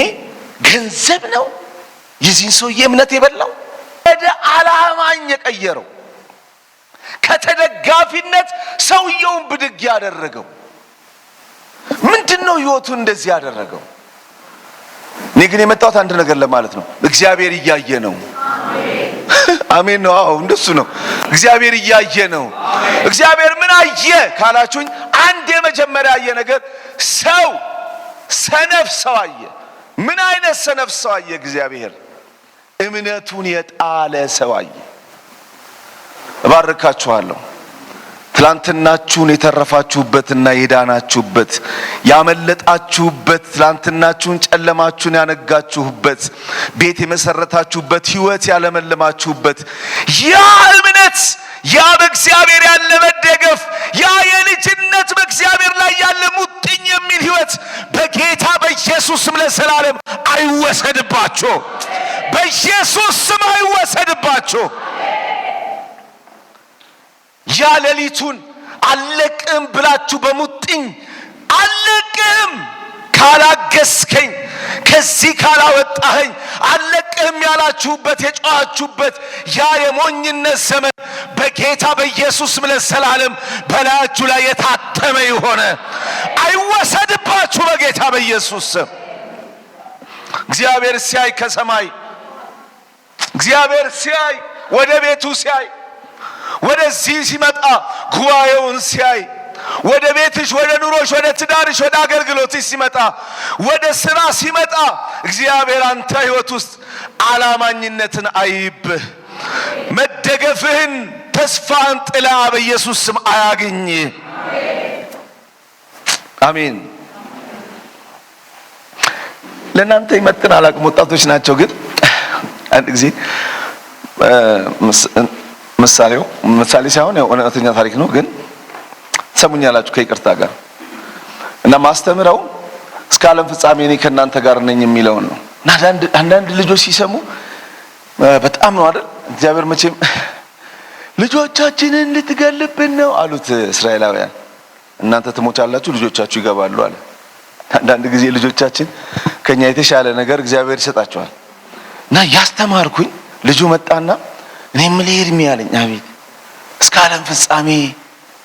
ገንዘብ ነው የዚህን ሰውዬ እምነት የበላው፣ ወደ አላማኝ የቀየረው፣ ከተደጋፊነት ሰውየውን ብድግ ያደረገው። ምንድነው ህይወቱን እንደዚህ ያደረገው? እኔ ግን የመጣሁት አንድ ነገር ለማለት ነው። እግዚአብሔር እያየ ነው። አሜን ነው። አዎ እንደሱ ነው። እግዚአብሔር እያየ ነው። እግዚአብሔር ምን አየ ካላችሁኝ፣ አንድ የመጀመሪያ ያየ ነገር ሰው ሰነፍ ሰው አየ። ምን አይነት ሰነፍ ሰው አየ? እግዚአብሔር እምነቱን የጣለ ሰው አየ። እባርካችኋለሁ። ትላንትናችሁን የተረፋችሁበትና የዳናችሁበት ያመለጣችሁበት ትላንትናችሁን ጨለማችሁን ያነጋችሁበት ቤት የመሰረታችሁበት ህይወት ያለመለማችሁበት ያ እምነት እምነት፣ ያ በእግዚአብሔር ያለ መደገፍ፣ ያ የልጅነት በእግዚአብሔር ላይ ያለ ሙጥኝ የሚል ሕይወት በጌታ በኢየሱስ ስም ለዘላለም አይወሰድባችሁ። በኢየሱስ ስም አይወሰድባችሁ። ያ ሌሊቱን አለቅም ብላችሁ በሙጥኝ አለቅም ካላገስከኝ ከዚህ ካላወጣኸኝ አለቅህም ያላችሁበት የጨዋችሁበት ያ የሞኝነት ዘመን በጌታ በኢየሱስ ስም ለዘላለም በላያችሁ ላይ የታተመ ይሆነ አይወሰድባችሁ በጌታ በኢየሱስ ስም። እግዚአብሔር ሲያይ ከሰማይ እግዚአብሔር ሲያይ ወደ ቤቱ ሲያይ ወደዚህ ሲመጣ ጉባኤውን ሲያይ ወደ ቤትሽ ወደ ኑሮሽ ወደ ትዳርሽ ወደ አገልግሎትሽ ሲመጣ ወደ ስራ ሲመጣ እግዚአብሔር አንተ ሕይወት ውስጥ አላማኝነትን አይብህ። መደገፍህን ተስፋህን ጥላ በኢየሱስ ስም አያግኝ። አሜን። ለእናንተ ይመጥን አላቅም፣ ወጣቶች ናቸው። ግን አንድ ጊዜ ምሳሌ ሳይሆን እውነተኛ ታሪክ ነው። ግን ሰሙኛላችሁ ከይቅርታ ጋር እና ማስተምረው እስከ ዓለም ፍጻሜ እኔ ከእናንተ ጋር ነኝ የሚለውን ነው። እና አንዳንድ ልጆች ሲሰሙ በጣም ነው አይደል፣ እግዚአብሔር መቼም ልጆቻችንን ልትገልብን ነው አሉት እስራኤላውያን። እናንተ ትሞቻላችሁ ልጆቻችሁ ይገባሉ አለ። አንዳንድ ጊዜ ልጆቻችን ከኛ የተሻለ ነገር እግዚአብሔር ይሰጣቸዋል። እና ያስተማርኩኝ ልጁ መጣና እኔ ምልሄድ የሚያለኝ አቤት እስከ ዓለም ፍጻሜ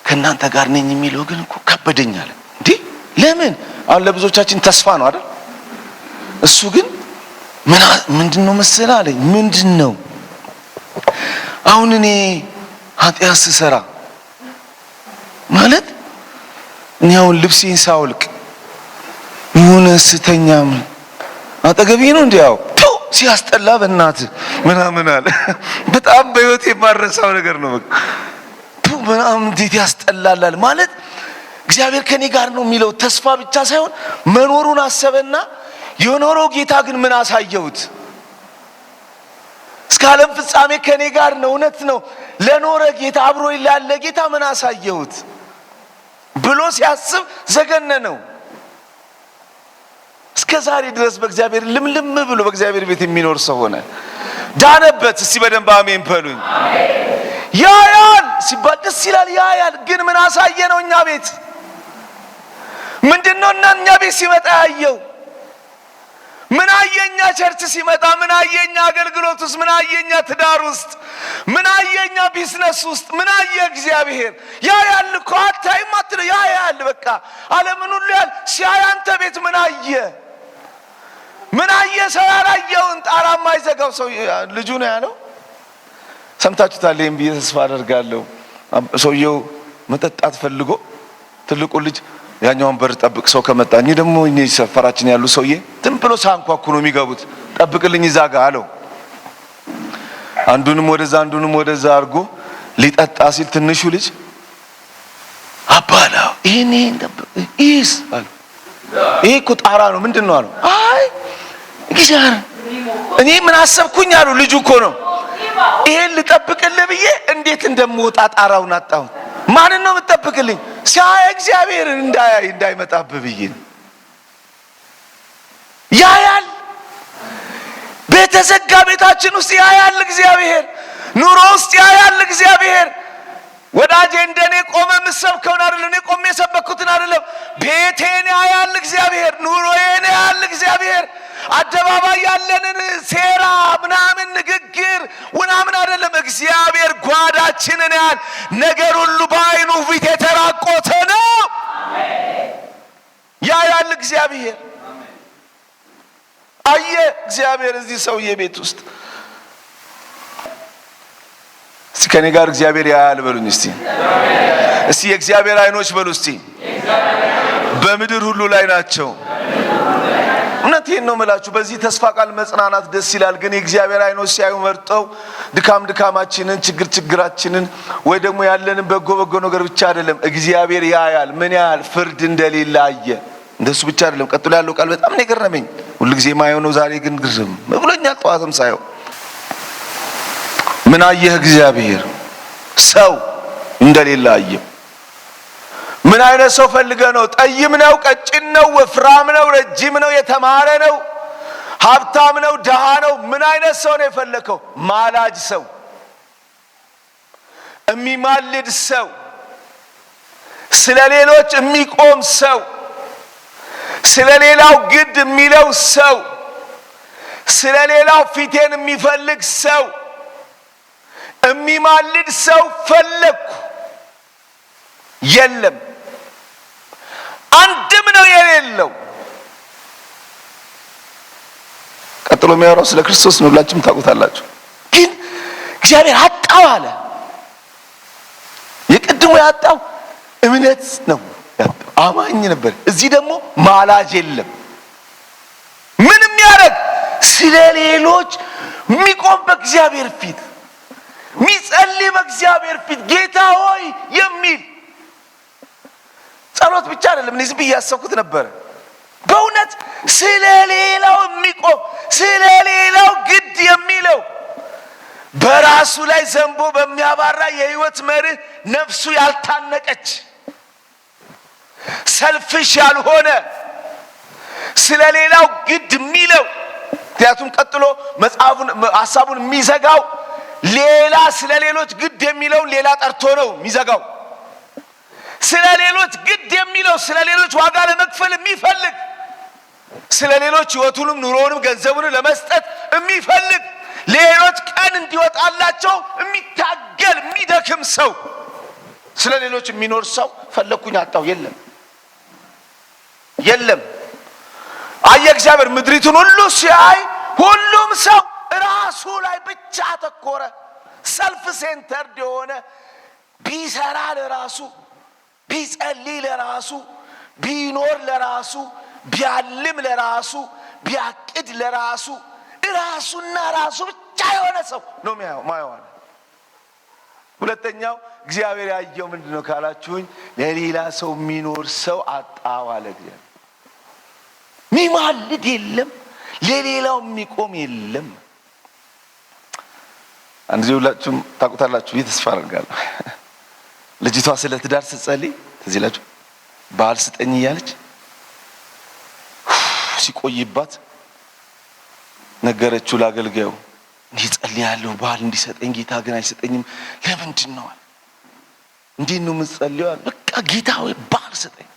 ከእናንተ ጋር ነኝ የሚለው ግን እኮ ከበደኝ አለ። እንዴ ለምን? አሁን ለብዙዎቻችን ተስፋ ነው አይደል? እሱ ግን ምንድነው መሰለህ አለኝ። ምንድነው? አሁን እኔ ኃጢአት ስሰራ ማለት እኔ አሁን ልብሴን ሳውልቅ የሆነ ስተኛም አጠገቤ ነው እንዲያው ሲያስጠላ በእናትህ ምናምን አለ። በጣም በህይወቴ የማረሳው ነገር ነው። በቃ ምናምን እንዴት ያስጠላላል ማለት እግዚአብሔር ከኔ ጋር ነው የሚለው ተስፋ ብቻ ሳይሆን መኖሩን አሰበና የኖረው ጌታ ግን ምን አሳየሁት? እስከ ዓለም ፍጻሜ ከኔ ጋር ነው፣ እውነት ነው። ለኖረ ጌታ አብሮ ያለ ጌታ ምን አሳየሁት ብሎ ሲያስብ ዘገነነው። እስከ ዛሬ ድረስ በእግዚአብሔር ልምልም ብሎ በእግዚአብሔር ቤት የሚኖር ሰው ሆነ፣ ዳነበት። እስቲ በደንብ አሜን በሉኝ። ያያል ሲባል ደስ ይላል። ያያል ግን ምን አሳየ ነው? እኛ ቤት ምንድነው? እና እኛ ቤት ሲመጣ ያየው ምን አየኛ? ቸርች ሲመጣ ምን አየኛ? አገልግሎት ውስጥ ምን አየኛ? ትዳር ውስጥ ምን አየኛ? ቢዝነስ ውስጥ ምን አየ? እግዚአብሔር ያያል እኮ አታይም አትለው። ያያል በቃ ዓለምን ሁሉ ያል ሲያይ አንተ ቤት ምን አየ? ምን አየ? ሰው ያላየውን ጣራ የማይዘጋው ሰው ልጁ ነው ያለው። ሰምታችሁታል። ይሄን ብዬ ተስፋ አደርጋለሁ። ሰውየው መጠጣት ፈልጎ ትልቁ ልጅ ያኛውን በር ጠብቅ ሰው ከመጣ እኔ ደግሞ እኔ ሰፈራችን ያሉ ሰውዬ ዝም ብሎ ሳንኳኩ ነው የሚገቡት። ጠብቅልኝ እዛ ጋር አለው። አንዱንም ወደዛ አድርጎ ሊጠጣ ሲል ትንሹ ልጅ አባላው ይሄን ኢስ አለ። ይሄ እኮ ጣራ ነው ምንድነው አለው። አይ እግዚአብሔር እኔ ምን አሰብኩኝ አሉ። ልጁ እኮ ነው ይሄን ልጠብቅልህ ብዬ እንዴት እንደምወጣ ጣራውን አጣሁት። ማንን ነው የምትጠብቅልኝ? ሲያይ እግዚአብሔርን እንዳይመጣብህ ብዬ ያያል። በተዘጋ ቤታችን ውስጥ ያያል እግዚአብሔር። ኑሮ ውስጥ ያያል እግዚአብሔር። ወዳጄ እንደኔ ቆመ የምሰብከውን አይደለም፣ እኔ ቆሜ የሰበኩትን አይደለም። ቤቴን ያያል እግዚአብሔር። ኑሮዬን ያያል እግዚአብሔር። አደባባይ ያለንን ሴራ ምናምን ንግግር ምናምን አይደለም። እግዚአብሔር ጓዳችንን ያያል። ነገር ሁሉ በዓይኑ ፊት የተራቆተ ነው። ያያል እግዚአብሔር። አየ እግዚአብሔር እዚህ ሰውዬ ቤት ውስጥ። እስቲ ከኔ ጋር እግዚአብሔር ያያል በሉኝ። እስቲ የእግዚአብሔር አይኖች በሉ እስቲ በምድር ሁሉ ላይ ናቸው። እውነቴን ነው የምላችሁ። በዚህ ተስፋ ቃል መጽናናት ደስ ይላል። ግን የእግዚአብሔር አይኖች ሲያዩ መርጠው ድካማችንን፣ ችግራችንን ወይ ደግሞ ያለንን በጎ ነገር ብቻ አይደለም። እግዚአብሔር ያያል። ምን ያህል ፍርድ እንደሌለ አየ። እንደሱ ብቻ አይደለም። ቀጥሎ ያለው ቃል በጣም ነው የገረመኝ። ሁልጊዜ ማየው ነው፣ ዛሬ ግን ግርም ብሎኛል። ጠዋትም ሳየው ምን አየህ እግዚአብሔር? ሰው እንደሌለ አየው። ምን አይነት ሰው ፈልገ ነው? ጠይም ነው? ቀጭን ነው? ወፍራም ነው? ረጅም ነው? የተማረ ነው? ሀብታም ነው? ድሃ ነው? ምን አይነት ሰው ነው የፈለከው? ማላጅ ሰው፣ የሚማልድ ሰው፣ ስለ ሌሎች የሚቆም ሰው፣ ስለ ሌላው ግድ የሚለው ሰው፣ ስለ ሌላው ፊቴን የሚፈልግ ሰው፣ የሚማልድ ሰው ፈለኩ። የለም፣ አንድም ነው የሌለው። ቀጥሎ የሚያወራው ስለ ክርስቶስ ነው፣ ሁላችሁም ታውቁታላችሁ። ግን እግዚአብሔር አጣው አለ። የቅድሙ ያጣው እምነት ነው፣ አማኝ ነበር። እዚህ ደግሞ ማላጅ የለም። ምንም ያደርግ ስለ ሌሎች የሚቆም በእግዚአብሔር ፊት የሚጸልይ በእግዚአብሔር ፊት ጌታ ሆይ የሚል ጸሎት ብቻ አይደለም። እኔ ዝም ብዬ ያሰብኩት ነበር። በእውነት ስለ ሌላው የሚቆም ስለ ሌላው ግድ የሚለው በራሱ ላይ ዘንቦ በሚያባራ የህይወት መርህ ነፍሱ ያልታነቀች ሰልፍሽ ያልሆነ ስለ ሌላው ግድ የሚለው። ምክንያቱም ቀጥሎ መጽሐፉን ሐሳቡን የሚዘጋው ሌላ ስለ ሌሎች ግድ የሚለውን ሌላ ጠርቶ ነው የሚዘጋው። ስለ ሌሎች ግድ የሚለው ስለ ሌሎች ዋጋ ለመክፈል የሚፈልግ፣ ስለ ሌሎች ህይወቱንም ኑሮውንም ገንዘቡንም ለመስጠት የሚፈልግ፣ ሌሎች ቀን እንዲወጣላቸው የሚታገል የሚደክም ሰው፣ ስለ ሌሎች የሚኖር ሰው ፈለኩኝ አጣው። የለም የለም። አየ እግዚአብሔር ምድሪቱን ሁሉ ሲያይ ሁሉም ሰው ራሱ ላይ ብቻ አተኮረ። ሰልፍ ሴንተርድ የሆነ ቢሰራ ለራሱ፣ ቢጸልይ ለራሱ፣ ቢኖር ለራሱ፣ ቢያልም ለራሱ፣ ቢያቅድ ለራሱ፣ ራሱና ራሱ ብቻ የሆነ ሰው ነው ማየዋል። ሁለተኛው እግዚአብሔር ያየው ምንድነው ካላችሁኝ፣ ለሌላ ሰው የሚኖር ሰው አጣው አለ እግዚአብሔር። ሚማልድ የለም፣ ለሌላው የሚቆም የለም። አንድ ጊዜ ሁላችሁም ታውቁታላችሁ፣ ተስፋ አደርጋለሁ። ልጅቷ ስለ ትዳር ስትጸልይ ትዝ ይላችሁ፣ ባል ስጠኝ እያለች ሲቆይባት ነገረችው ለአገልጋዩ፣ እንዲህ ጸልያለሁ ባል እንዲሰጠኝ፣ ጌታ ግን አይሰጠኝም። ለምንድን ነው? እንዴት ነው የምትጸልየው? በቃ ጌታ ሆይ ባል ስጠኝ።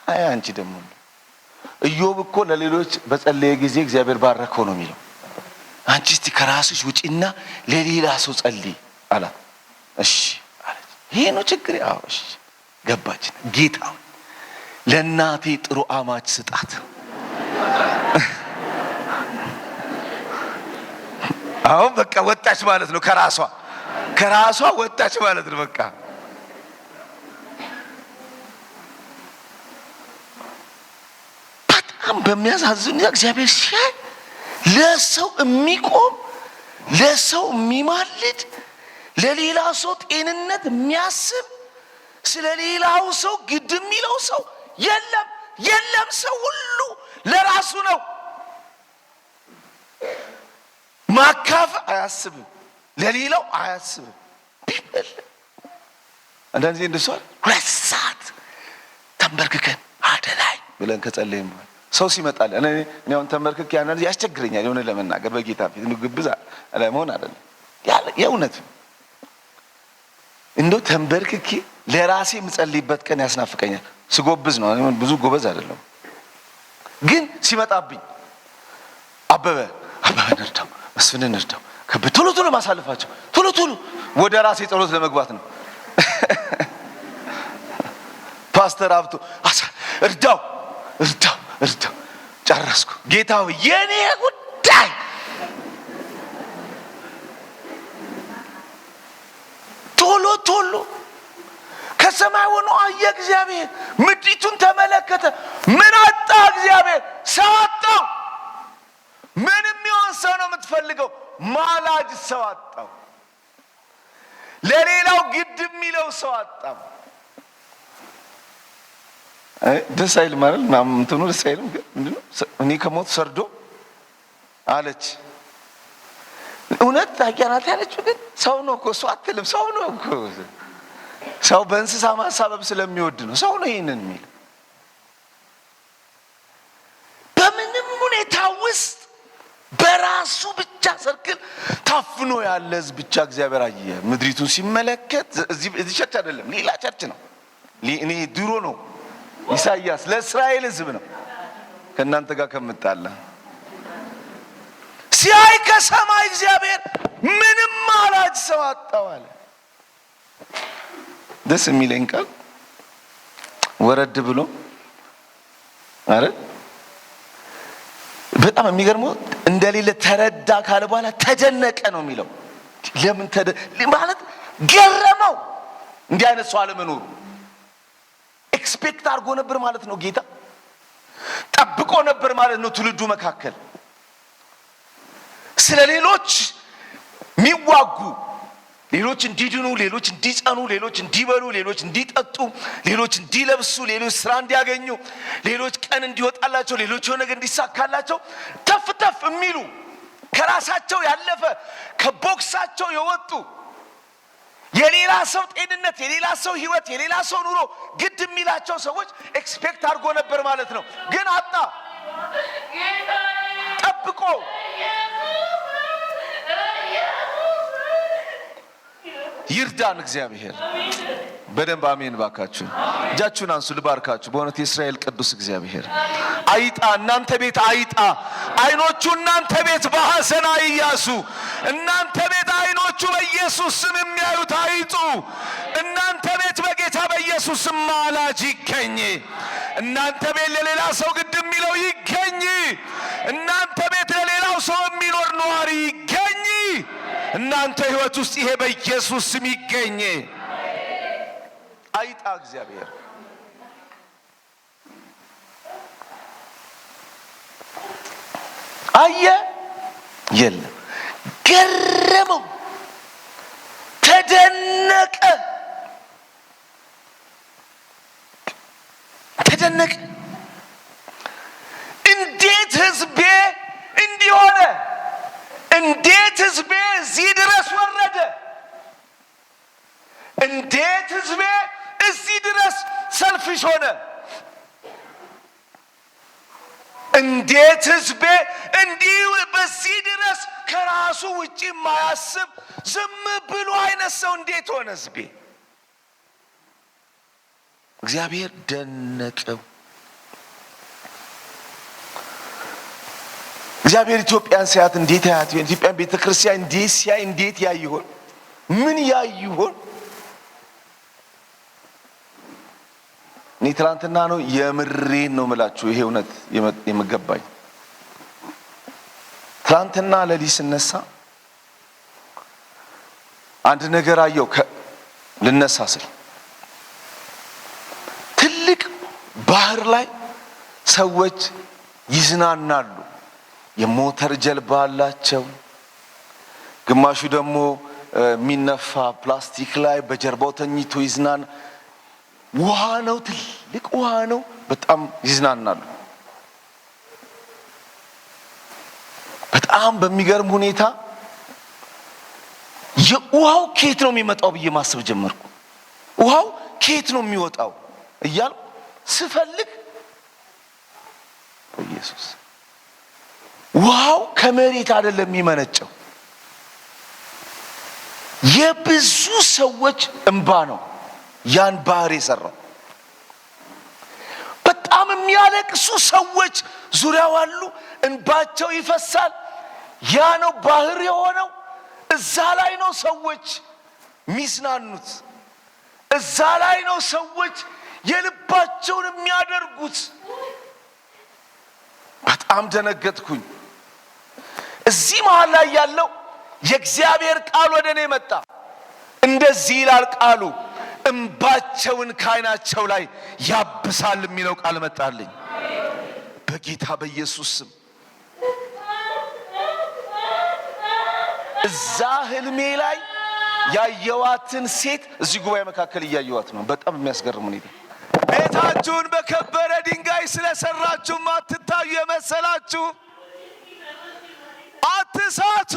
አይ አንቺ ደግሞ ኢዮብ እኮ ለሌሎች በጸለየ ጊዜ እግዚአብሔር ባረከው ነው የሚለው። አንቺ እስቲ ከራስሽ ውጪና ለሌላ ሰው ጸልይ አላት። እሺ አለች። ይሄ ነው ችግር። አዎ እሺ ገባች። ጌታ ለእናቴ ጥሩ አማች ስጣት። አሁን በቃ ወጣች ማለት ነው። ከራሷ ወጣች ማለት ነው። በቃ በጣም በሚያሳዝን እግዚአብሔር ሲያይ ለሰው የሚቆም ለሰው የሚማልድ ለሌላ ሰው ጤንነት የሚያስብ ስለ ሌላው ሰው ግድ የሚለው ሰው የለም የለም። ሰው ሁሉ ለራሱ ነው። ማካፈል አያስብም፣ ለሌላው አያስብም። ቢበል አንዳንድ ጊዜ እንደሷል 2 ሰዓት ተንበርክከን አደላይ ብለን ከጸለይን ሰው ሲመጣል እኔ አሁን ተንበርክኬ ያንን ያስቸግረኛል። የሆነ ለመናገር በጌታ ፊት ግብዝ ለመሆን አይደለም ያለ የእውነት እንደው ተንበርክኬ ለራሴ የምጸልይበት ቀን ያስናፍቀኛል። ስጎብዝ ነው፣ ብዙ ጎበዝ አይደለም። ግን ሲመጣብኝ አበበ ነርዳው፣ መስፍን ነርዳው፣ ቶሎ ማሳልፋቸው ቶሎ ወደ ራሴ ጸሎት ለመግባት ነው። ፓስተር አብቶ እርዳው ጨረስኩ። ጌታው የኔ ጉዳይ ቶሎ ከሰማይ ሆኖ አየ እግዚአብሔር። ምድሪቱን ተመለከተ። ምን አጣ እግዚአብሔር? ሰው አጣው። ምንም ይሆን ሰው ነው የምትፈልገው? ማላጅ ሰው አጣው። ለሌላው ግድ የሚለው ሰው አጣው። ደስ አይልም ማለት እንትኑ ደስ አይልም። ግን ምንድነው እኔ ከሞት ሰርዶ አለች። እውነት ታውቂያናት ያለችው ግን ሰው ነው እኮ እሱ አትልም። ሰው ነው እኮ ሰው በእንስሳ ማሳበብ ስለሚወድ ነው ሰው ነው ይሄንን የሚል። በምንም ሁኔታ ውስጥ በራሱ ብቻ ሰርክል ታፍኖ ያለ ሕዝብ ብቻ እግዚአብሔር አየ። ምድሪቱን ሲመለከት እዚህ ቸርች አይደለም ሌላ ቸርች ነው። እኔ ድሮ ነው ኢሳይያስ ለእስራኤል ሕዝብ ነው ከእናንተ ጋር ከምጣላ ሲያይ ከሰማይ እግዚአብሔር ምንም አላጅ ሰው አጣው አለ። ደስ የሚለኝ ቃል ወረድ ብሎ አረ በጣም የሚገርመው እንደሌለ ተረዳ ካለ በኋላ ተደነቀ ነው የሚለው። ለምን ማለት ገረመው። እንዲህ አይነት ሰው አለመኖሩ ኤክስፔክት አድርጎ ነበር ማለት ነው። ጌታ ጠብቆ ነበር ማለት ነው። ትውልዱ መካከል ስለ ሌሎች የሚዋጉ ሌሎች እንዲድኑ፣ ሌሎች እንዲጸኑ፣ ሌሎች እንዲበሉ፣ ሌሎች እንዲጠጡ፣ ሌሎች እንዲለብሱ፣ ሌሎች ስራ እንዲያገኙ፣ ሌሎች ቀን እንዲወጣላቸው፣ ሌሎች የሆነ ነገር እንዲሳካላቸው ተፍ ተፍ የሚሉ ከራሳቸው ያለፈ ከቦክሳቸው የወጡ የሌላ ሰው ጤንነት፣ የሌላ ሰው ህይወት፣ የሌላ ሰው ኑሮ ግድ የሚላቸው ሰዎች ኤክስፔክት አድርጎ ነበር ማለት ነው። ግን አጣ። ጠብቆ ይርዳን እግዚአብሔር። በደንብ አሜን ባካችሁ። እጃችሁን አንሱ ልባርካችሁ። በእውነት የእስራኤል ቅዱስ እግዚአብሔር አይጣ እናንተ ቤት አይጣ። አይኖቹ እናንተ ቤት በሐዘን አይያዙ። እናንተ ቤት አይኖቹ በኢየሱስ ስም የሚያዩት አይጡ። እናንተ ቤት በጌታ በኢየሱስ ስም ማላጅ ይገኝ። እናንተ ቤት ለሌላ ሰው ግድ የሚለው ይገኝ። እናንተ ቤት ለሌላው ሰው የሚኖር ነዋሪ ይገኝ። እናንተ ህይወት ውስጥ ይሄ በኢየሱስ ስም ይገኝ። አይጣ እግዚአብሔር አየ የለም። ገረመው፣ ተደነቀ። እንዴት ህዝቤ እንዲሆነ፣ እንዴት ህዝቤ እዚህ ድረስ ወረደ፣ እንዴት ህዝቤ እዚህ ድረስ ሰልፊሽ ሆነ፣ እንዴት ህዝቤ እንዲህ በዚህ ድረስ ከራሱ ውጪ የማያስብ ዝም ብሎ አይነት ሰው እንዴት ሆነ ህዝቤ? እግዚአብሔር ደነቀው። እግዚአብሔር ኢትዮጵያን ሲያት እንዴት ያያት ይሆን? ኢትዮጵያን ቤተክርስቲያን እንዴት ሲያይ እንዴት ያይ ይሆን? ምን ያይ ይሆን? እኔ ትናንትና ነው የምሬን ነው የምላችሁ። ይሄ እውነት የምገባኝ ትናንትና ለሊት ስነሳ አንድ ነገር አየው። ልነሳ ስል ትልቅ ባህር ላይ ሰዎች ይዝናናሉ። የሞተር ጀልባ አላቸው። ግማሹ ደግሞ የሚነፋ ፕላስቲክ ላይ በጀርባው ተኝቶ ይዝናና። ውሃ ነው፣ ትልቅ ውሃ ነው። በጣም ይዝናናሉ። በጣም በሚገርም ሁኔታ የውሃው ከየት ነው የሚመጣው ብዬ ማሰብ ጀመርኩ። ውሃው ከየት ነው የሚወጣው እያልኩ ስፈልግ ኢየሱስ ውሃው ከመሬት አይደለም የሚመነጨው፣ የብዙ ሰዎች እንባ ነው ያን ባህር የሰራው። በጣም የሚያለቅሱ ሰዎች ዙሪያው አሉ። እንባቸው ይፈሳል። ያ ነው ባህር የሆነው። እዛ ላይ ነው ሰዎች የሚዝናኑት። እዛ ላይ ነው ሰዎች የልባቸውን የሚያደርጉት። በጣም ደነገጥኩኝ። እዚህ መሃል ላይ ያለው የእግዚአብሔር ቃል ወደ እኔ መጣ። እንደዚህ ይላል ቃሉ፣ እንባቸውን ከዓይናቸው ላይ ያብሳል የሚለው ቃል መጣልኝ በጌታ በኢየሱስ ስም። እዛ ህልሜ ላይ ያየዋትን ሴት እዚህ ጉባኤ መካከል እያየዋት ነው። በጣም የሚያስገርም ሁኔታ ቤታችሁን በከበረ ድንጋይ ስለሰራችሁ አትታዩ የመሰላችሁ አትሳቱ።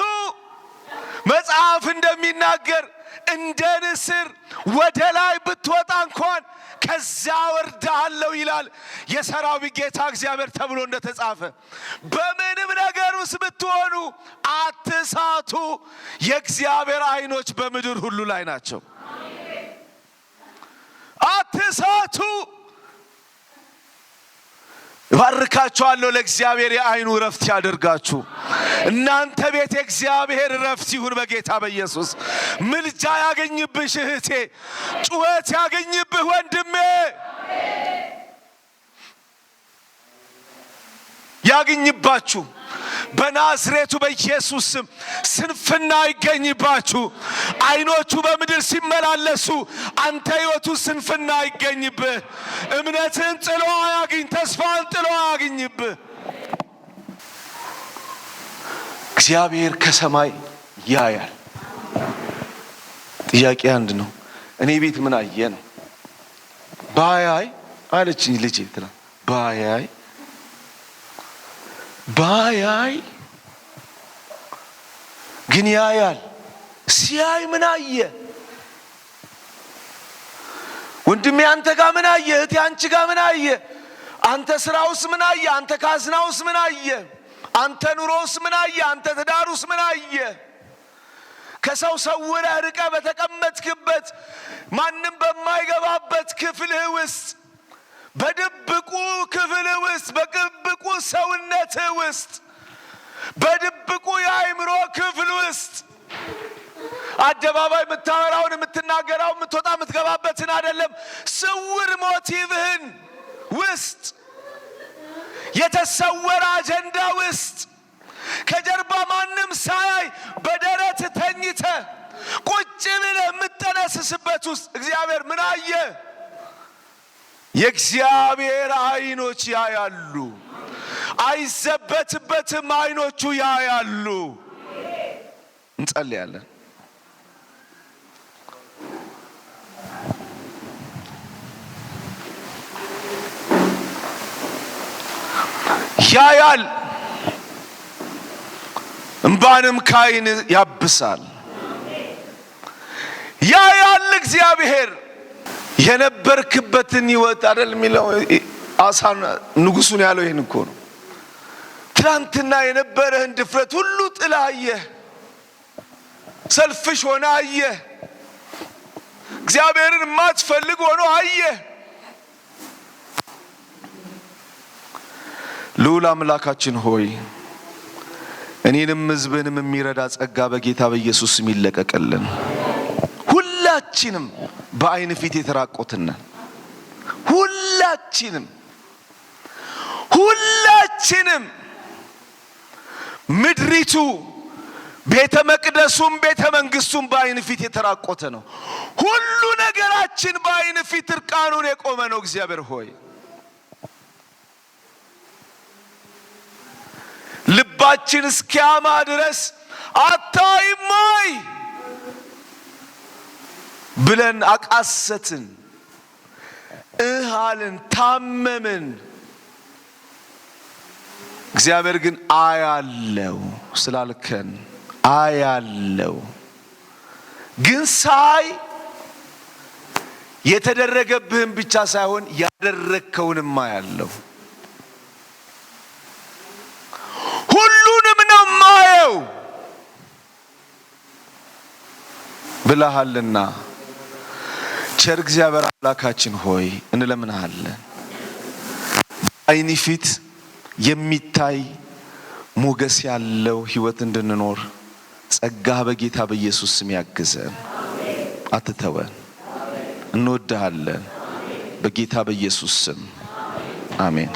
መጽሐፍ እንደሚናገር እንደ ንስር ወደ ላይ ብትወጣ እንኳን ከዛ ወርዳለሁ ይላል የሰራዊት ጌታ እግዚአብሔር ተብሎ እንደተጻፈ። በምንም ነገር ውስጥ ብትሆኑ አትሳቱ። የእግዚአብሔር ዓይኖች በምድር ሁሉ ላይ ናቸው። አትሳቱ። ባርካችኋለሁ። ለእግዚአብሔር የዓይኑ ረፍት ያደርጋችሁ። እናንተ ቤት የእግዚአብሔር ረፍት ይሁን በጌታ በኢየሱስ። ምልጃ ያገኝብሽ እህቴ፣ ጩኸት ያገኝብህ ወንድሜ፣ ያገኝባችሁ በናዝሬቱ በኢየሱስ ስም። ስንፍና ይገኝባችሁ። ዓይኖቹ በምድር ሲመላለሱ አንተ ሕይወቱ ስንፍና ይገኝብህ። እምነትን ጥሎ አያግኝ፣ ተስፋን ጥሎ አያግኝብህ። እግዚአብሔር ከሰማይ ያያል። ጥያቄ አንድ ነው። እኔ ቤት ምን አየ ነው? ባያይ አለችኝ ልጄ ትላንት። ባያይ ግን ያያል። ሲያይ ምን አየ? ወንድሜ አንተ ጋር ምን አየ? እህቴ አንቺ ጋር ምን አየ? አንተ ስራውስ ምን አየ? አንተ ካዝናውስ ምን አየ? አንተ ኑሮስ ምን አየ? አንተ ትዳሩስ ምን አየ? ከሰው ሰውረህ ርቀህ በተቀመጥክበት ማንም በማይገባበት ክፍልህ ውስጥ፣ በድብቁ ክፍልህ ውስጥ፣ በድብቁ ሰውነትህ ውስጥ፣ በድብቁ የአእምሮ ክፍል ውስጥ አደባባይ የምታወራውን የምትናገራው የምትወጣ የምትገባበትን አይደለም፣ ስውር ሞቲቭህን ውስጥ፣ የተሰወረ አጀንዳ ውስጥ፣ ከጀርባ ማንም ሳያይ በደረት ተኝተ ቁጭ ብለህ የምትጠነስስበት ውስጥ እግዚአብሔር ምን አየ? የእግዚአብሔር ዓይኖች ያያሉ። አይዘበትበትም፣ ዓይኖቹ ያያሉ። እንጸልያለን። ያያል፣ እንባንም ከዓይን ያብሳል። ያያል እግዚአብሔር የነበርክበትን ሕይወት አይደል የሚለው አሳን ንጉሱን ያለው ይሄን እኮ ነው። ትናንትና የነበረህን ድፍረት ሁሉ ጥላ አየህ። ሰልፍሽ ሆነ አየህ። እግዚአብሔርን ማትፈልግ ሆኖ አየህ። ልዑል አምላካችን ሆይ እኔንም ሕዝብንም የሚረዳ ጸጋ በጌታ በኢየሱስ ስም ይለቀቅልን። ሁላችንም በዓይን ፊት የተራቆትን ሁላችንም ምድሪቱ ቤተ መቅደሱም ቤተ መንግስቱም በዓይን ፊት የተራቆተ ነው። ሁሉ ነገራችን በዓይን ፊት እርቃኑን የቆመ ነው። እግዚአብሔር ሆይ ልባችን እስኪያማ ድረስ አታይማይ ብለን አቃሰትን፣ እሃልን፣ ታመምን። እግዚአብሔር ግን አያለው ስላልከን አያለው። ግን ሳይ የተደረገብህን ብቻ ሳይሆን ያደረግከውንም አያለው። ሁሉንም ነው ማየው ብለሃልና ቸር እግዚአብሔር አምላካችን ሆይ እንለምንሃለን። ዓይን ፊት የሚታይ ሞገስ ያለው ሕይወት እንድንኖር ጸጋህ በጌታ በኢየሱስ ስም ያግዘን። አትተወን። እንወድሃለን። በጌታ በኢየሱስ ስም አሜን።